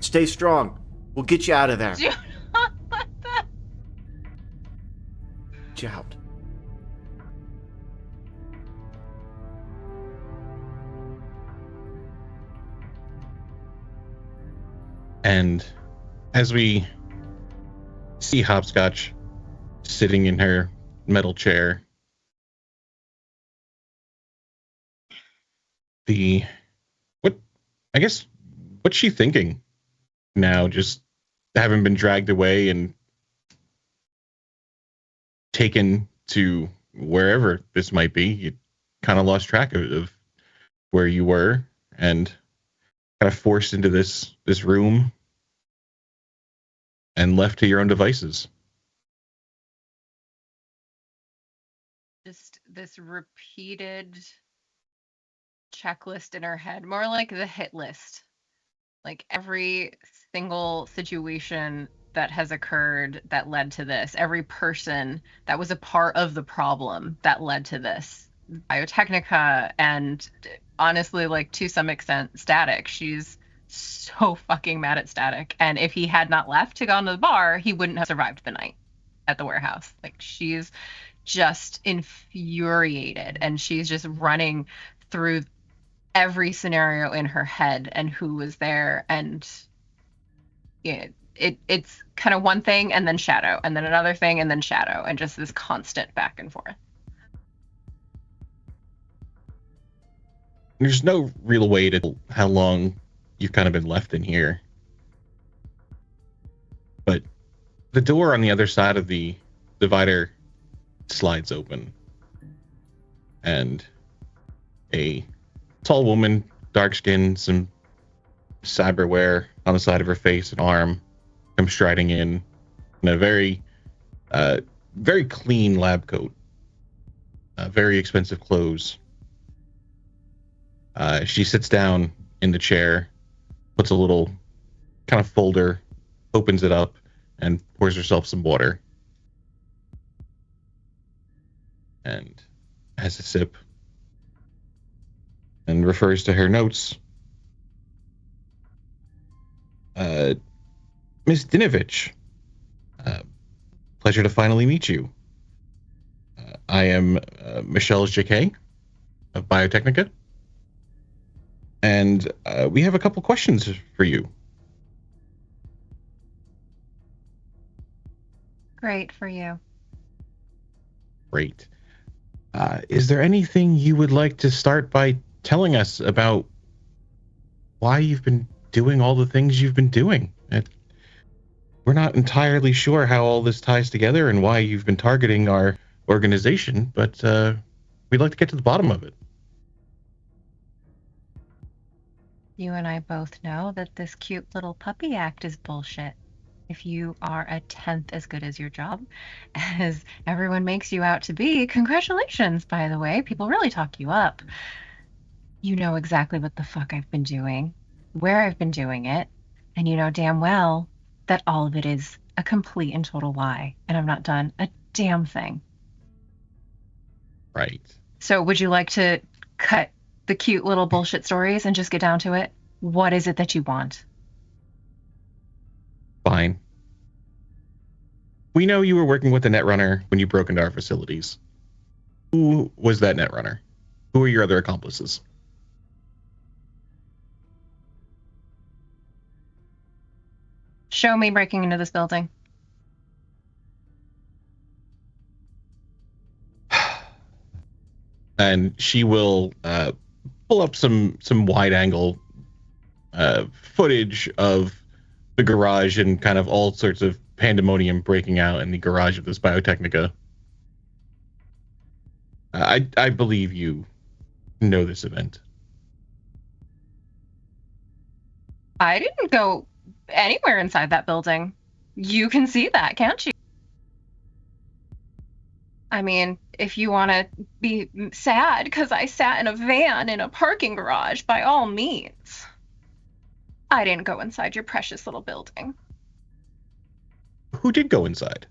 B: stay strong. We'll get you out of there.
D: Do not let that.
B: Get you out.
E: And as we see Hopscotch sitting in her metal chair, what's she thinking now, just having been dragged away and taken to wherever this might be? You kind of lost track of where you were and kind of forced into this room and left to your own devices.
D: Just this repeated checklist in her head, more like the hit list. Like every single situation that has occurred that led to this, every person that was a part of the problem that led to this. Biotechnica, and honestly, like to some extent, Static. She's so fucking mad at Static. And if he had not left to go into the bar, he wouldn't have survived the night at the warehouse. Like, she's just infuriated, and she's just running through every scenario in her head and who was there, and it's kind of one thing and then shadow, and then another thing and then shadow, and just this constant back and forth.
E: There's no real way to tell how long you've kind of been left in here. But the door on the other side of the divider slides open. And a tall woman, dark skin, some cyberware on the side of her face and arm, comes striding in a very clean lab coat. Very expensive clothes. She sits down in the chair, puts a little kind of folder, opens it up, and pours herself some water. And has a sip. And refers to her notes. Miss Dinovich, pleasure to finally meet you. I am Michelle Jacquet of Biotechnica. And we have a couple questions for you.
D: Great for you.
E: Great. Is there anything you would like to start by telling us about why you've been doing all the things you've been doing? We're not entirely sure how all this ties together and why you've been targeting our organization, but we'd like to get to the bottom of it.
D: You and I both know that this cute little puppy act is bullshit. If you are a 10th as good as your job as everyone makes you out to be, congratulations, by the way. People really talk you up. You know exactly what the fuck I've been doing, where I've been doing it, and you know damn well that all of it is a complete and total lie, and I've not done a damn thing.
E: Right.
D: So would you like to cut the cute little bullshit stories and just get down to it? What is it that you want?
E: Fine. We know you were working with the Netrunner when you broke into our facilities. Who was that Netrunner? Who are your other accomplices?
D: Show me breaking into this building.
E: And she will pull up some wide angle footage of the garage and kind of all sorts of pandemonium breaking out in the garage of this Biotechnica. I believe you know this event.
D: I didn't go anywhere inside that building. You can see that, can't you? I mean, if you want to be sad because I sat in a van in a parking garage, by all means. I didn't go inside your precious little building.
E: Who did go inside?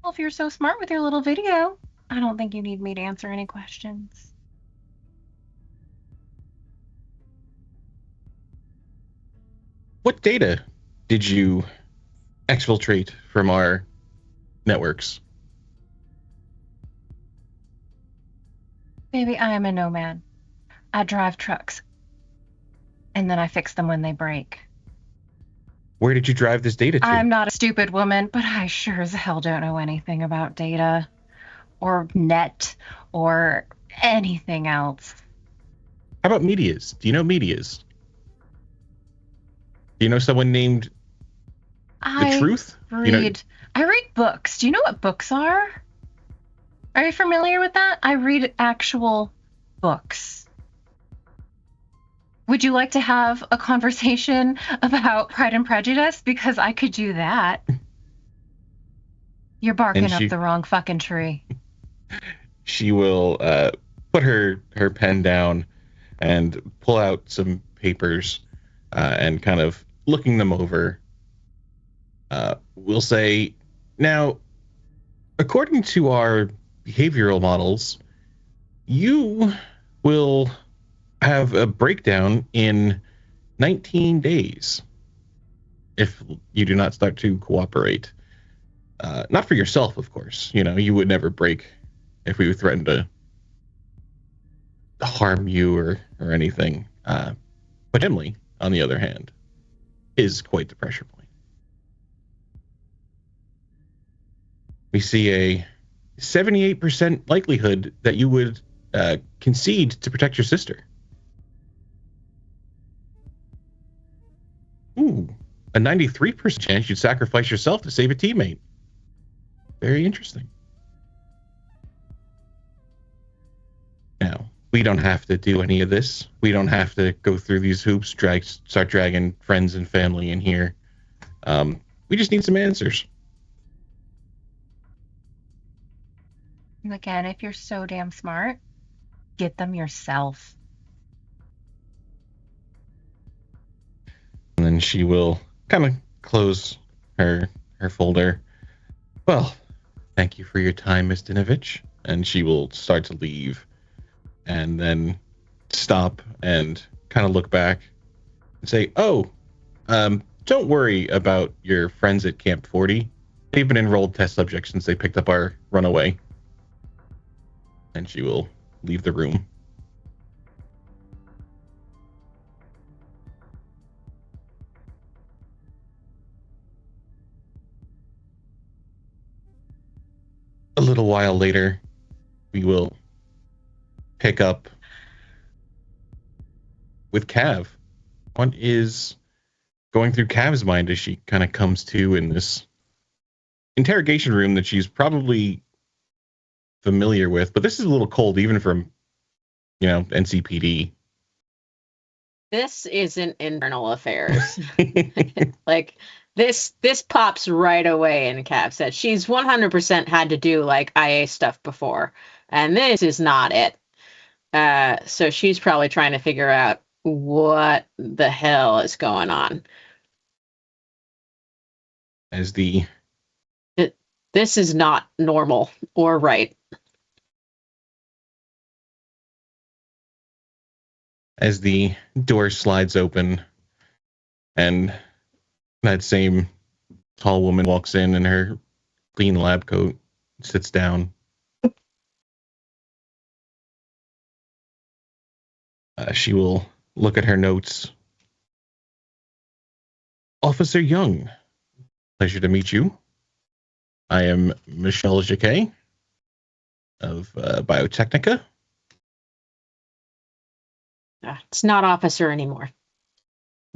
D: Well, if you're so smart with your little video, I don't think you need me to answer any questions.
E: What data did you exfiltrate from our networks?
D: Baby, I am a nomad. I drive trucks. And then I fix them when they break.
E: Where did you drive this data to?
D: I'm not a stupid woman, but I sure as hell don't know anything about data. Or net. Or anything else.
E: How about medias? Do you know medias? Do you know someone named The Truth?
D: I read books. Do you know what books are? Are you familiar with that? I read actual books. Would you like to have a conversation about Pride and Prejudice? Because I could do that. You're barking up the wrong fucking tree.
E: She will put her pen down and pull out some papers and kind of looking them over. We'll say, now, according to our behavioral models, you will have a breakdown in 19 days if you do not start to cooperate. Not for yourself, of course. You know, you would never break if we threatened to harm you or anything. But generally, on the other hand, is quite the pressure point. We see a 78% likelihood that you would concede to protect your sister. Ooh, a 93% chance you'd sacrifice yourself to save a teammate. Very interesting. Now, we don't have to do any of this. We don't have to go through these hoops, start dragging friends and family in here. We just need some answers.
D: Again, if you're so damn smart, get them yourself.
E: And then she will kind of close her folder. Well, thank you for your time, Miss Dinovich. And she will start to leave and then stop and kind of look back and say, oh, don't worry about your friends at Camp 40. They've been enrolled test subjects since they picked up our runaway. And she will leave the room. A little while later, we will pick up with Cav. What is going through Cav's mind as she kind of comes to in this interrogation room that she's probably familiar with, but this is a little cold even from, NCPD.
C: This isn't internal affairs. Like this pops right away in Cav said. She's 100% had to do like IA stuff before, and this is not it. So she's probably trying to figure out what the hell is going on.
E: As
C: this is not normal or right.
E: As the door slides open and that same tall woman walks in her clean lab coat, sits down. She will look at her notes. Officer Young, pleasure to meet you. I am Michelle Jacquet of Biotechnica.
C: It's not officer anymore.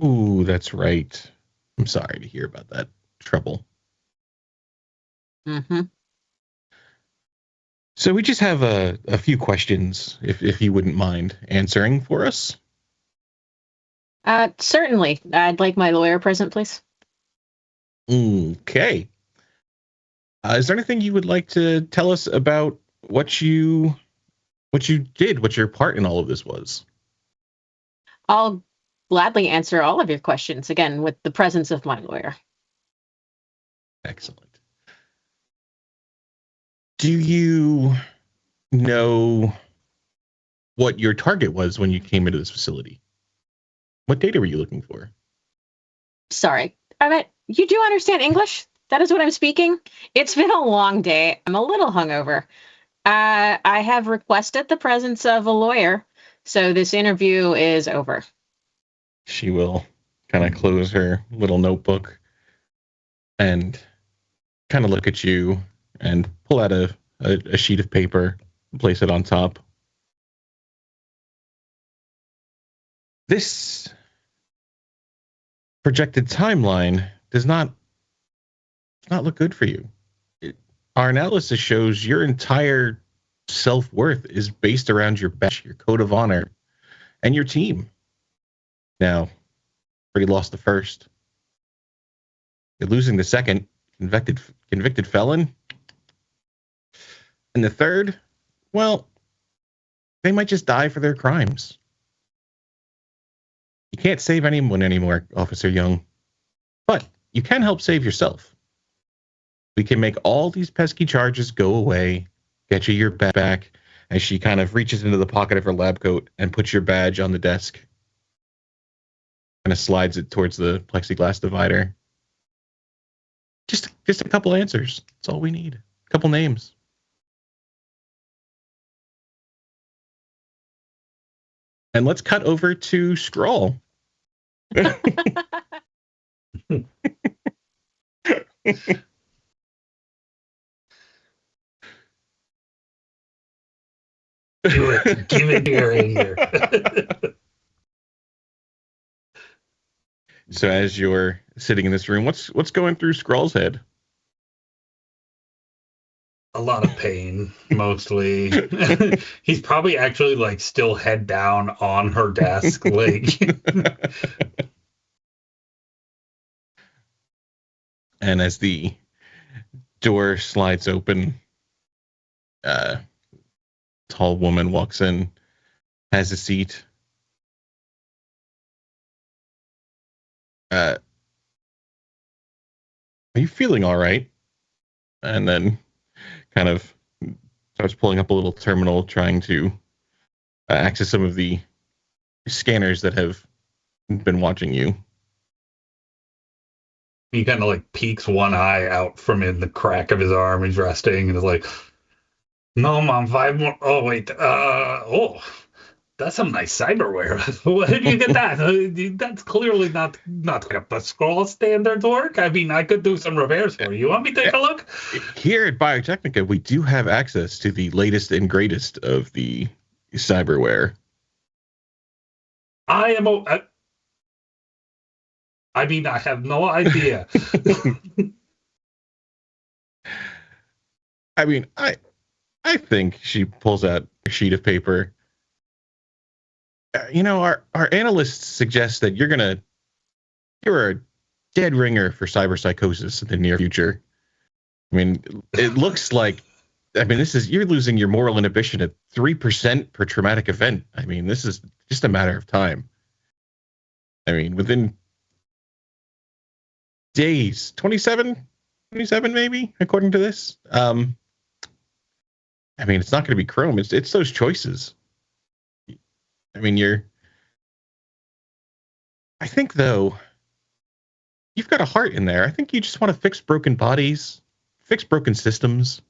E: Ooh, that's right. I'm sorry to hear about that trouble.
C: Mm-hmm.
E: So we just have a few questions, if you wouldn't mind answering for us.
C: Certainly. I'd like my lawyer present, please.
E: Okay. Is there anything you would like to tell us about what you did, what your part in all of this was?
C: I'll gladly answer all of your questions, again, with the presence of my lawyer.
E: Excellent. Do you know what your target was when you came into this facility? What data were you looking for?
C: Sorry. I mean, you do understand English? That is what I'm speaking. It's been a long day. I'm a little hungover. I have requested the presence of a lawyer, so this interview is over.
E: She will kind of close her little notebook and kind of look at you and pull out a sheet of paper and place it on top. This projected timeline does not look good for you. Our analysis shows your entire self-worth is based around your badge, your code of honor, and your team. Now, already lost the first. You're losing the second, convicted felon. And the third, well, they might just die for their crimes. You can't save anyone anymore, Officer Young. But you can help save yourself. We can make all these pesky charges go away, get you your badge back, as she kind of reaches into the pocket of her lab coat and puts your badge on the desk. Kind of slides it towards the plexiglass divider. Just a couple answers. That's all we need. A couple names. And let's cut over to Scrawl.
A: Do it. Give it your anger.
E: So as you're sitting in this room, what's going through Scrawl's head?
A: A lot of pain, mostly. He's probably actually like still head down on her desk, like.
E: And as the door slides open, a tall woman walks in, has a seat. Are you feeling all right? And then kind of starts pulling up a little terminal, trying to access some of the scanners that have been watching you.
A: He kind of like peeks one eye out from in the crack of his arm. He's resting and is like, "No, Mom, 5 more. Oh, wait. That's some nice cyberware. Where did you get that? That's clearly not up to Scrawl standards work. I mean, I could do some repairs for you. You want me to take a look?"
E: Here at Biotechnica, we do have access to the latest and greatest of the cyberware.
A: I mean, I have no idea.
E: I mean, I think she pulls out a sheet of paper. Our analysts suggest that you're a dead ringer for cyberpsychosis in the near future. I mean, it looks like, you're losing your moral inhibition at 3% per traumatic event. I mean, this is just a matter of time. I mean, within days, 27 maybe, according to this. I mean, it's not going to be Chrome. It's those choices. I mean, I think, though, you've got a heart in there. I think you just want to fix broken bodies, fix broken systems.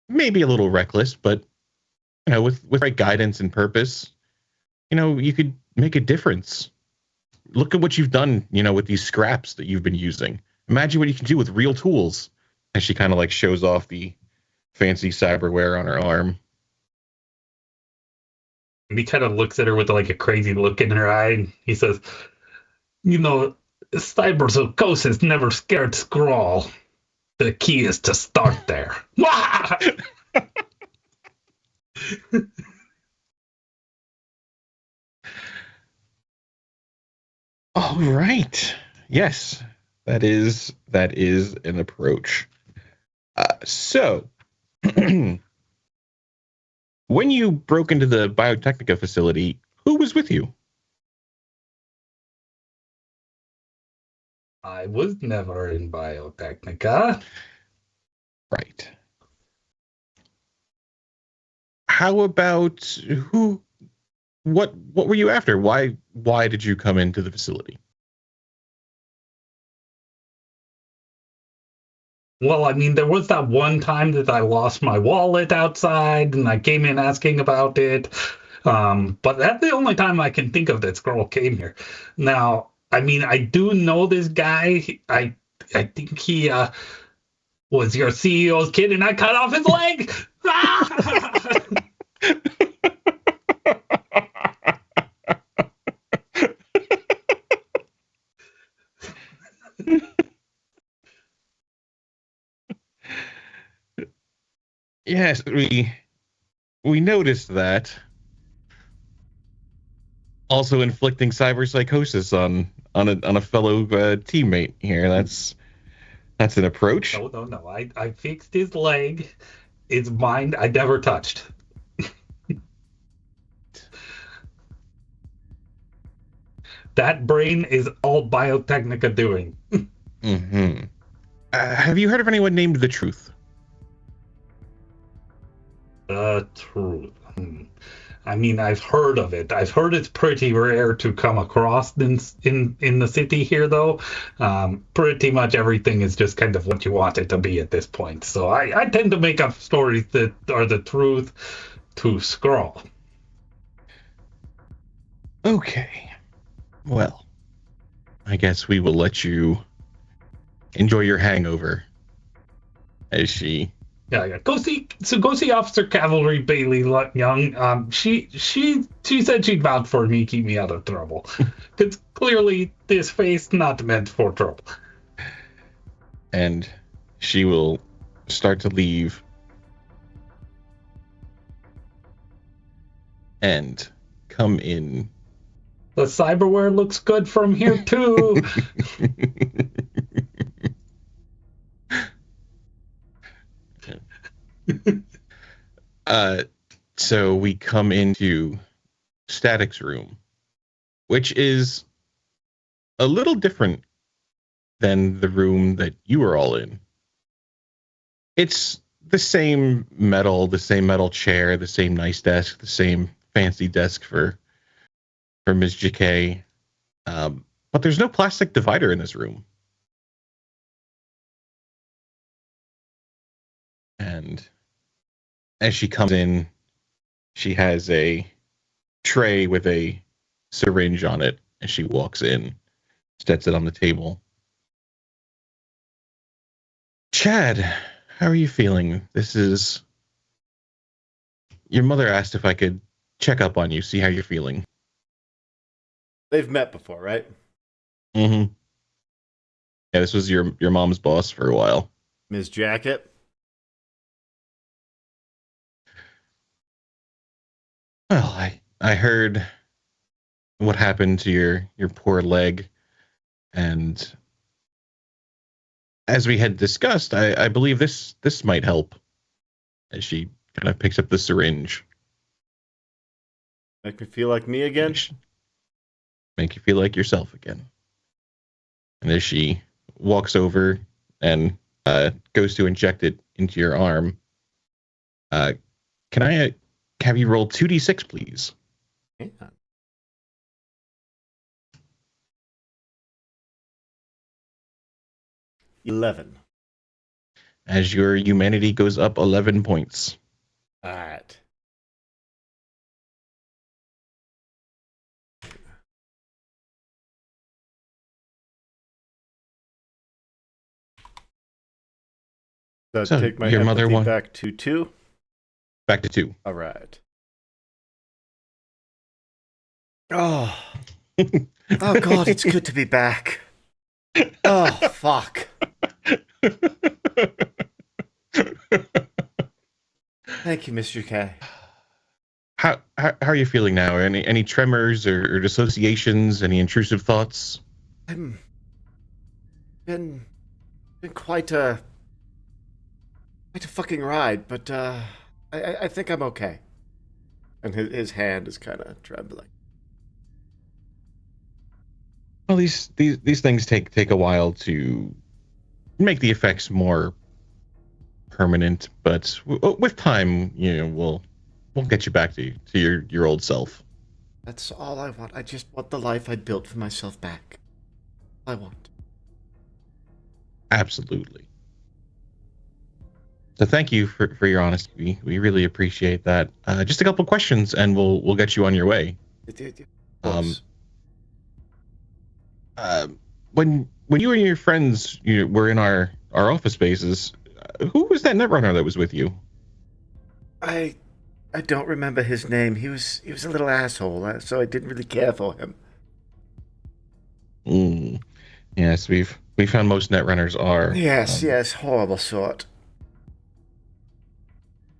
E: Maybe a little reckless, but, with right guidance and purpose, you could make a difference. Look at what you've done, with these scraps that you've been using. Imagine what you can do with real tools. And she kind of like shows off the fancy cyberware on her arm.
A: And he kind of looks at her with like a crazy look in her eye. And he says, cyberpsychosis never scared Scrawl. The key is to start there.
E: All right. Yes, that is an approach. So, when you broke into the Biotechnica facility, who was with you?
A: I was never in Biotechnica.
E: Right. How about who? What were you after? Why did you come into the facility?
A: Well, I mean, there was that one time that I lost my wallet outside, and I came in asking about it. But that's the only time I can think of that Scroll came here. Now, I mean, I do know this guy. I think he was your CEO's kid, and I cut off his leg.
E: Yes, we noticed that. Also inflicting cyberpsychosis on a fellow teammate here. That's an approach.
A: No. I fixed his leg. It's mine. I never touched. That brain is all Biotechnica doing.
E: Mm-hmm. Have you heard of anyone named The Truth?
A: Truth. I mean, I've heard of it. I've heard it's pretty rare to come across in the city here, though. Pretty much everything is just kind of what you want it to be at this point. So I tend to make up stories that are the truth to Scrawl.
E: Okay. Well, I guess we will let you enjoy your hangover. As she...
A: Yeah. Go see Officer Cavalry Bailey Young. She said she'd vouch for me, keep me out of trouble. Because clearly this face not meant for trouble.
E: And she will start to leave. And come in.
A: The cyberware looks good from here too.
E: So we come into Static's room, which is a little different than the room that you were all in. It's the same metal chair, the same nice desk, the same fancy desk for Ms. JK. But there's no plastic divider in this room. And as she comes in, she has a tray with a syringe on it as she walks in, sets it on the table. Chad, how are you feeling? This is... Your mother asked if I could check up on you, see how you're feeling.
B: They've met before, right?
E: Mm-hmm. Yeah, this was your mom's boss for a while.
B: Ms. Jacket?
E: Well, I heard what happened to your poor leg, and as we had discussed, I believe this might help. As she kind of picks up the syringe.
B: Make me feel like me again?
E: Make you feel like yourself again. And as she walks over and goes to inject it into your arm, can I have you roll 2d6, please?
B: Yeah. $11.
E: As your humanity goes up 11 points.
B: All right. So take my
E: your mother
B: empathy
E: won.
B: back to 2.
E: Back to 2.
B: All right. Oh. Oh, God, it's good to be back. Oh, fuck. Thank you, Mr. K.
E: How are you feeling now? Any tremors or dissociations? Any intrusive thoughts?
B: I'm been quite a fucking ride, but I think I'm okay. And his hand is kind of trembling.
E: Well, these things take a while to make the effects more permanent, but with time, we'll get you back to your old self.
B: That's all I want. I just want the life I built for myself back. I want.
E: Absolutely. So thank you for your honesty. We really appreciate that. Just a couple questions, and we'll get you on your way. When you and your friends were in our office spaces, who was that netrunner that was with you?
B: I don't remember his name. He was a little asshole, so I didn't really care for him.
E: Yes, we found most netrunners are.
B: Yes, horrible sort.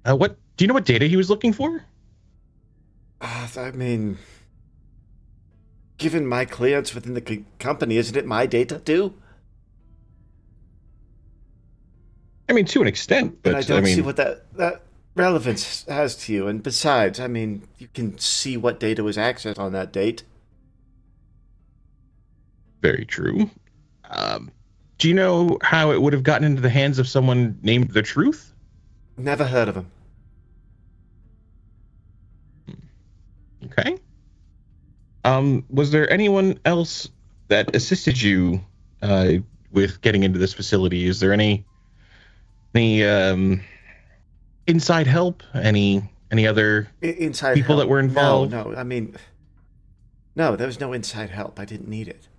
E: What do you know? What data he was looking for?
B: I mean, given my clearance within the company, isn't it my data too?
E: I mean, to an extent, but
B: I don't see what that relevance has to you. And besides, I mean, you can see what data was accessed on that date.
E: Very true. Do you know how it would have gotten into the hands of someone named The Truth?
B: Never heard of him.
E: Okay. Was there anyone else that assisted you with getting into this facility? Is there any inside help? Any other
B: Inside
E: people
B: help?
E: that were involved?
B: No. I mean, No, there was no inside help. I didn't need it.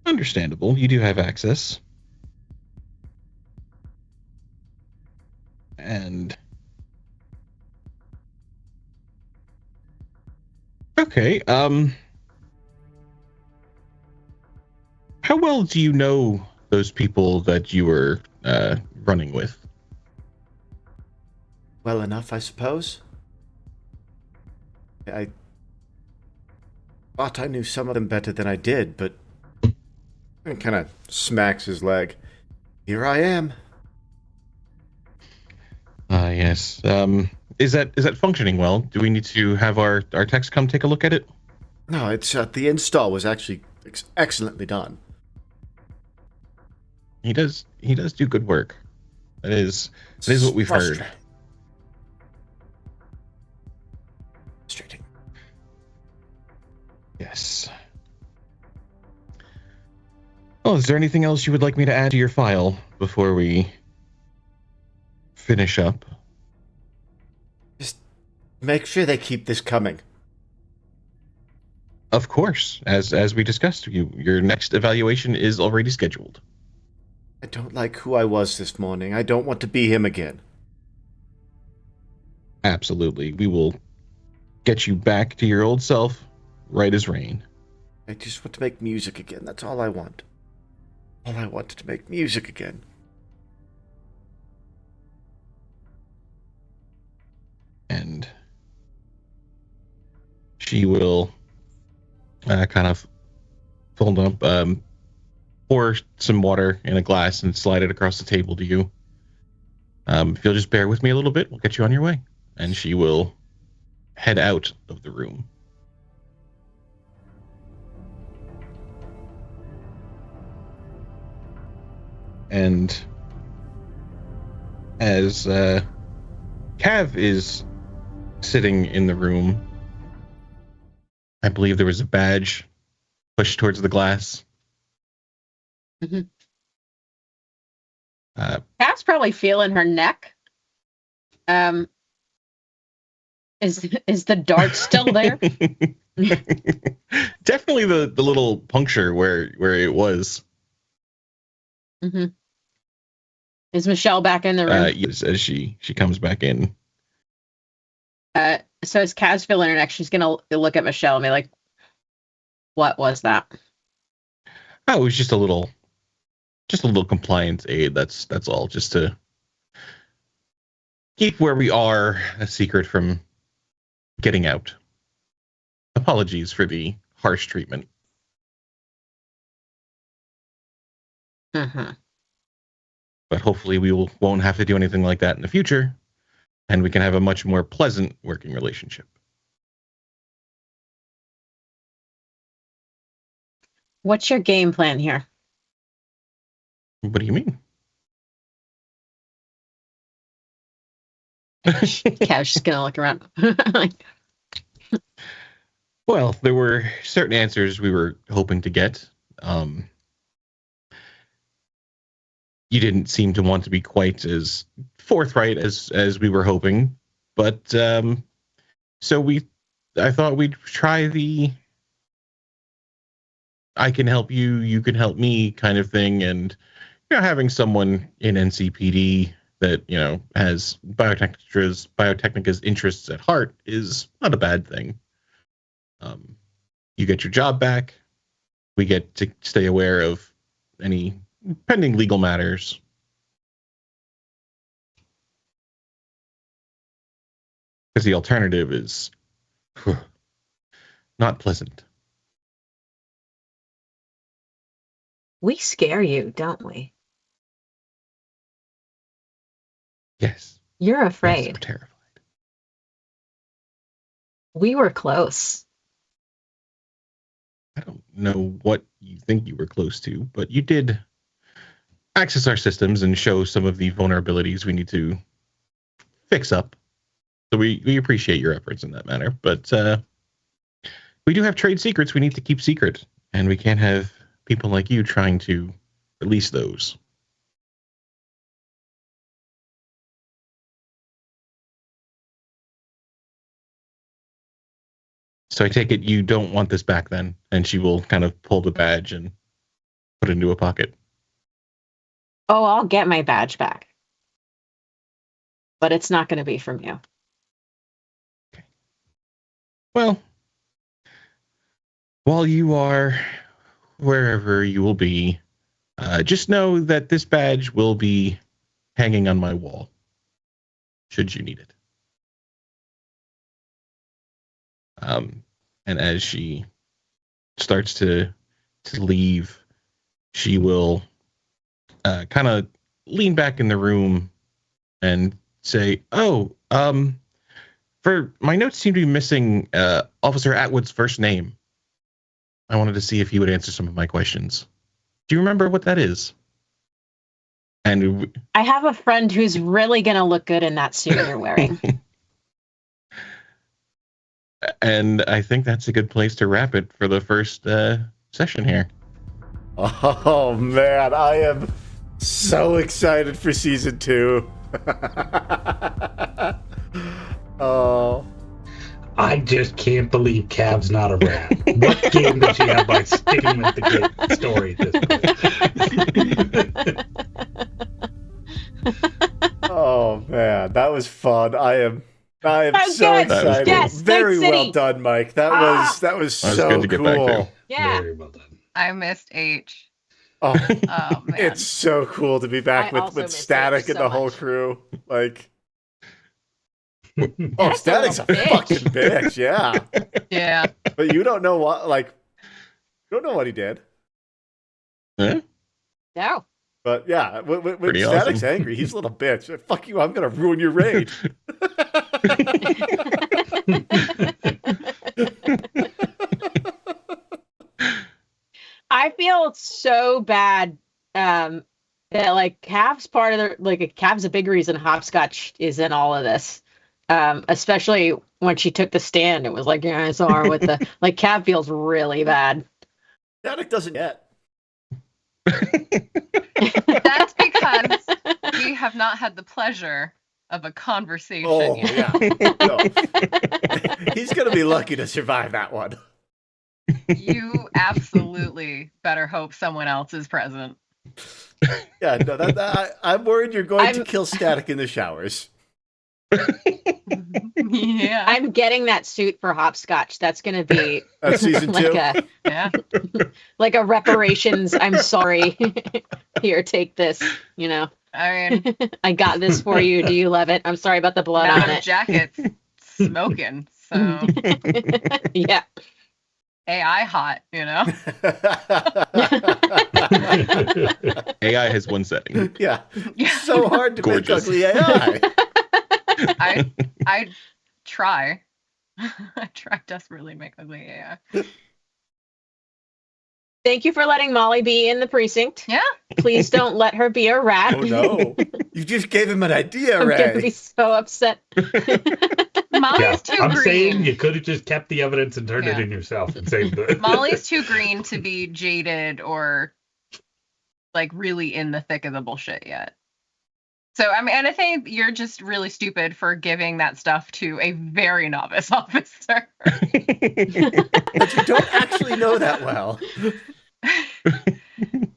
E: Understandable. You do have access. And okay, how well do you know those people that you were running with?
B: Well enough, I suppose. I thought I knew some of them better than I did, but he kind of smacks his leg. Here I am.
E: Yes. Is that functioning well? Do we need to have our techs come take a look at it?
B: No, it's the install was actually excellently done.
E: He does do good work. That is what we've heard.
B: Frustrating.
E: Yes. Oh, is there anything else you would like me to add to your file before we finish up?
B: Just make sure they keep this coming.
E: Of course, as we discussed, your next evaluation is already scheduled.
B: I don't like who I was this morning. I don't want to be him again.
E: Absolutely. We will get you back to your old self, right as rain.
B: I just want to make music again. That's all I want. All I want is to make music again.
E: And she will kind of fold up, pour some water in a glass and slide it across the table to you. If you'll just bear with me a little bit, we'll get you on your way. And she will head out of the room. And as Cav is sitting in the room, I believe there was a badge pushed towards the glass.
C: Mm-hmm. Cat's probably feeling her neck. Is the dart still there?
E: Definitely the little puncture where it was.
C: Mm-hmm. Is Michelle back in the room?
E: Yes, as she comes back in.
C: So as Cat's feeling her neck, she's gonna look at Michelle and be like, "What was that?"
E: Oh, it was just a little compliance aid. That's all, just to keep where we are a secret from getting out. Apologies for the harsh treatment.
C: Mm-hmm.
E: But hopefully we won't have to do anything like that in the future, and we can have a much more pleasant working relationship.
C: What's your game plan here?
E: What do you mean?
C: Cav's just gonna look around.
E: Well, there were certain answers we were hoping to get. You didn't seem to want to be quite as forthright as we were hoping, but so I thought we'd try the I can help you, you can help me kind of thing, and having someone in NCPD that has Biotechnica's interests at heart is not a bad thing. You get your job back. We get to stay aware of any pending legal matters. Because the alternative is not pleasant.
C: We scare you, don't we?
E: Yes.
C: You're afraid.
E: Yes, we're terrified.
C: We were close.
E: I don't know what you think you were close to, but you did access our systems and show some of the vulnerabilities we need to fix up. So we appreciate your efforts in that manner, but we do have trade secrets we need to keep secret, and we can't have people like you trying to release those. So I take it you don't want this back then, and she will kind of pull the badge and put it into a pocket.
C: Oh, I'll get my badge back. But it's not going to be from you.
E: Well, while you are wherever you will be, just know that this badge will be hanging on my wall, should you need it. And as she starts to leave, she will kind of lean back in the room and say, "Oh, for my notes seem to be missing Officer Atwood's first name. I wanted to see if he would answer some of my questions. Do you remember what that is?" And
C: I have a friend who's really going to look good in that suit you're wearing.
E: and I think that's a good place to wrap it for the first session here.
B: Oh man, I am so excited for season 2. Oh.
A: I just can't believe Cav's not a rat. What game does she have by sticking with the game story at this point?
B: Oh man, that was fun. I am so
C: good.
B: excited.
C: Yes,
B: very
C: good
B: well
C: city.
B: done, Mike. That was so
E: good to get back
B: cool.
E: to.
C: Yeah.
A: Very well done.
D: I missed H.
B: Oh,
D: Oh man.
B: it's so cool to be back
C: I also
B: with
C: miss
B: Static
C: H
B: and
C: so
B: the whole
C: much.
B: crew. Like, oh,
C: That's a
B: Static's a
C: bitch.
B: fucking bitch, yeah.
D: Yeah.
B: But you don't know what, like, you don't know what he did.
E: Huh?
C: No.
B: But yeah, when
E: Pretty
B: Static's
E: awesome.
B: angry, he's a little bitch. Fuck you, I'm gonna ruin your raid.
C: I feel so bad that like Cav's part of the like Cav's a big reason Hopscotch is in all of this. Especially when she took the stand, it was like, yeah, I saw her with the like Cav feels really bad.
B: Static doesn't yet.
D: That's because we have not had the pleasure of a conversation
B: Oh
D: yet.
B: yeah. No. He's gonna be lucky to survive that one.
D: You absolutely better hope someone else is present.
B: Yeah, no, I'm worried you're going to
C: I'm-
B: kill Static in the showers.
D: Yeah.
C: I'm getting that suit for Hopscotch. That's gonna be
B: That's season 2.
D: Yeah.
C: like a reparations. I'm sorry. Here, take this. You know,
D: I mean,
C: I got this for you. Do you love it? I'm sorry about the blood on
D: Madam
C: it.
D: Jacket's smoking, so
C: Yeah.
D: AI hot, you know?
E: AI has one setting.
B: Yeah,
D: Yeah.
B: so hard to
E: Gorgeous.
B: make ugly AI.
D: I try. I try desperately to make ugly AI.
C: Thank you for letting Molly be in the precinct.
D: Yeah.
C: Please don't let her be a rat.
B: Oh no, you just gave him an idea,
C: I'm gonna be
B: Ray.
C: so upset.
D: Molly's
A: Yeah,
D: too
A: I'm
D: green.
A: saying you could have just kept the evidence and turned it
D: Yeah.
A: in yourself and saved it.
D: Molly's too green to be jaded or like really in the thick of the bullshit yet. So I mean, and I think you're just really stupid for giving that stuff to a very novice officer.
B: But you don't actually know that well.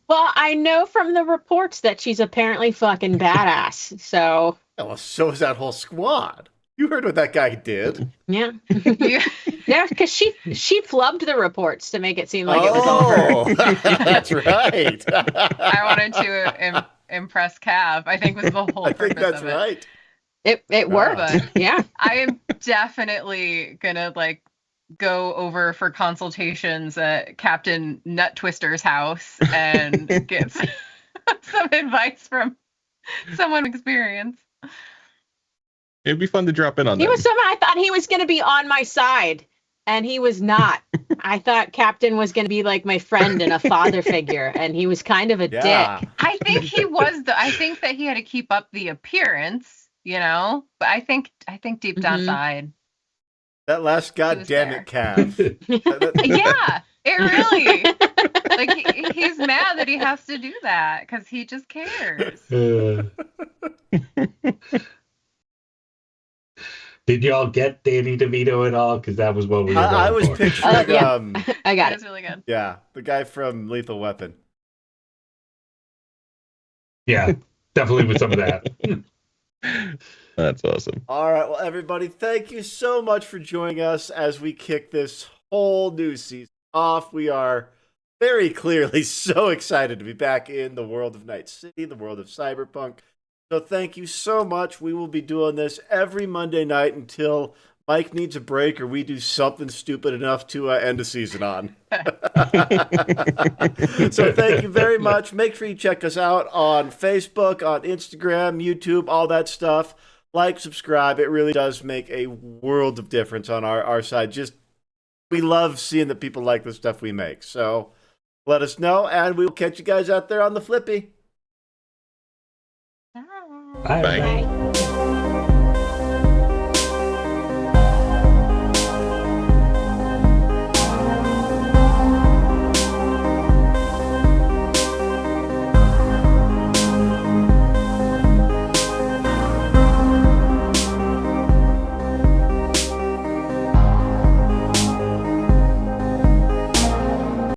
C: Well, I know from the reports that she's apparently fucking badass. So
B: Yeah, well, so is that whole squad. You heard what that guy did.
C: yeah,
D: You-
C: yeah, because she flubbed the reports to make it seem like it was all her.
B: Oh, that's right.
D: I wanted to impress Cav, I think was the whole
B: I
D: purpose
B: think that's
D: of it.
B: right.
C: It worked.
D: But
C: Yeah.
D: I am definitely gonna like go over for consultations at Captain Nut Twister's house and get some advice from someone with experience.
E: It'd be fun to drop in on
C: He
E: them.
C: was someone I thought he was going to be on my side, and he was not. I thought Captain was going to be like my friend and a father figure, and he was kind of a
B: Yeah.
C: dick.
D: I think he was I think that he had to keep up the appearance, you know, but I think deep down
C: Mhm.
D: inside,
B: That last goddamn it, Cav.
D: yeah, it really like he's mad that he has to do that because he just cares.
A: Did y'all get Danny DeVito at all? Because that was what we were going
B: I was
A: for.
B: picturing,
C: yeah. I got
D: That's
C: it.
D: really good.
B: yeah, the guy from Lethal Weapon.
A: Yeah, definitely with some of that.
E: That's awesome.
B: All right, well, everybody, thank you so much for joining us as we kick this whole new season off. We are very clearly so excited to be back in the world of Night City, the world of Cyberpunk. So thank you so much. We will be doing this every Monday night until Mike needs a break or we do something stupid enough to end the season on. So thank you very much. Make sure you check us out on Facebook, on Instagram, YouTube, all that stuff. Like, subscribe. It really does make a world of difference on our side. Just, we love seeing that people like the stuff we make. So let us know, and we will catch you guys out there on the flippy.
A: Bye.
E: Bye.
C: Bye.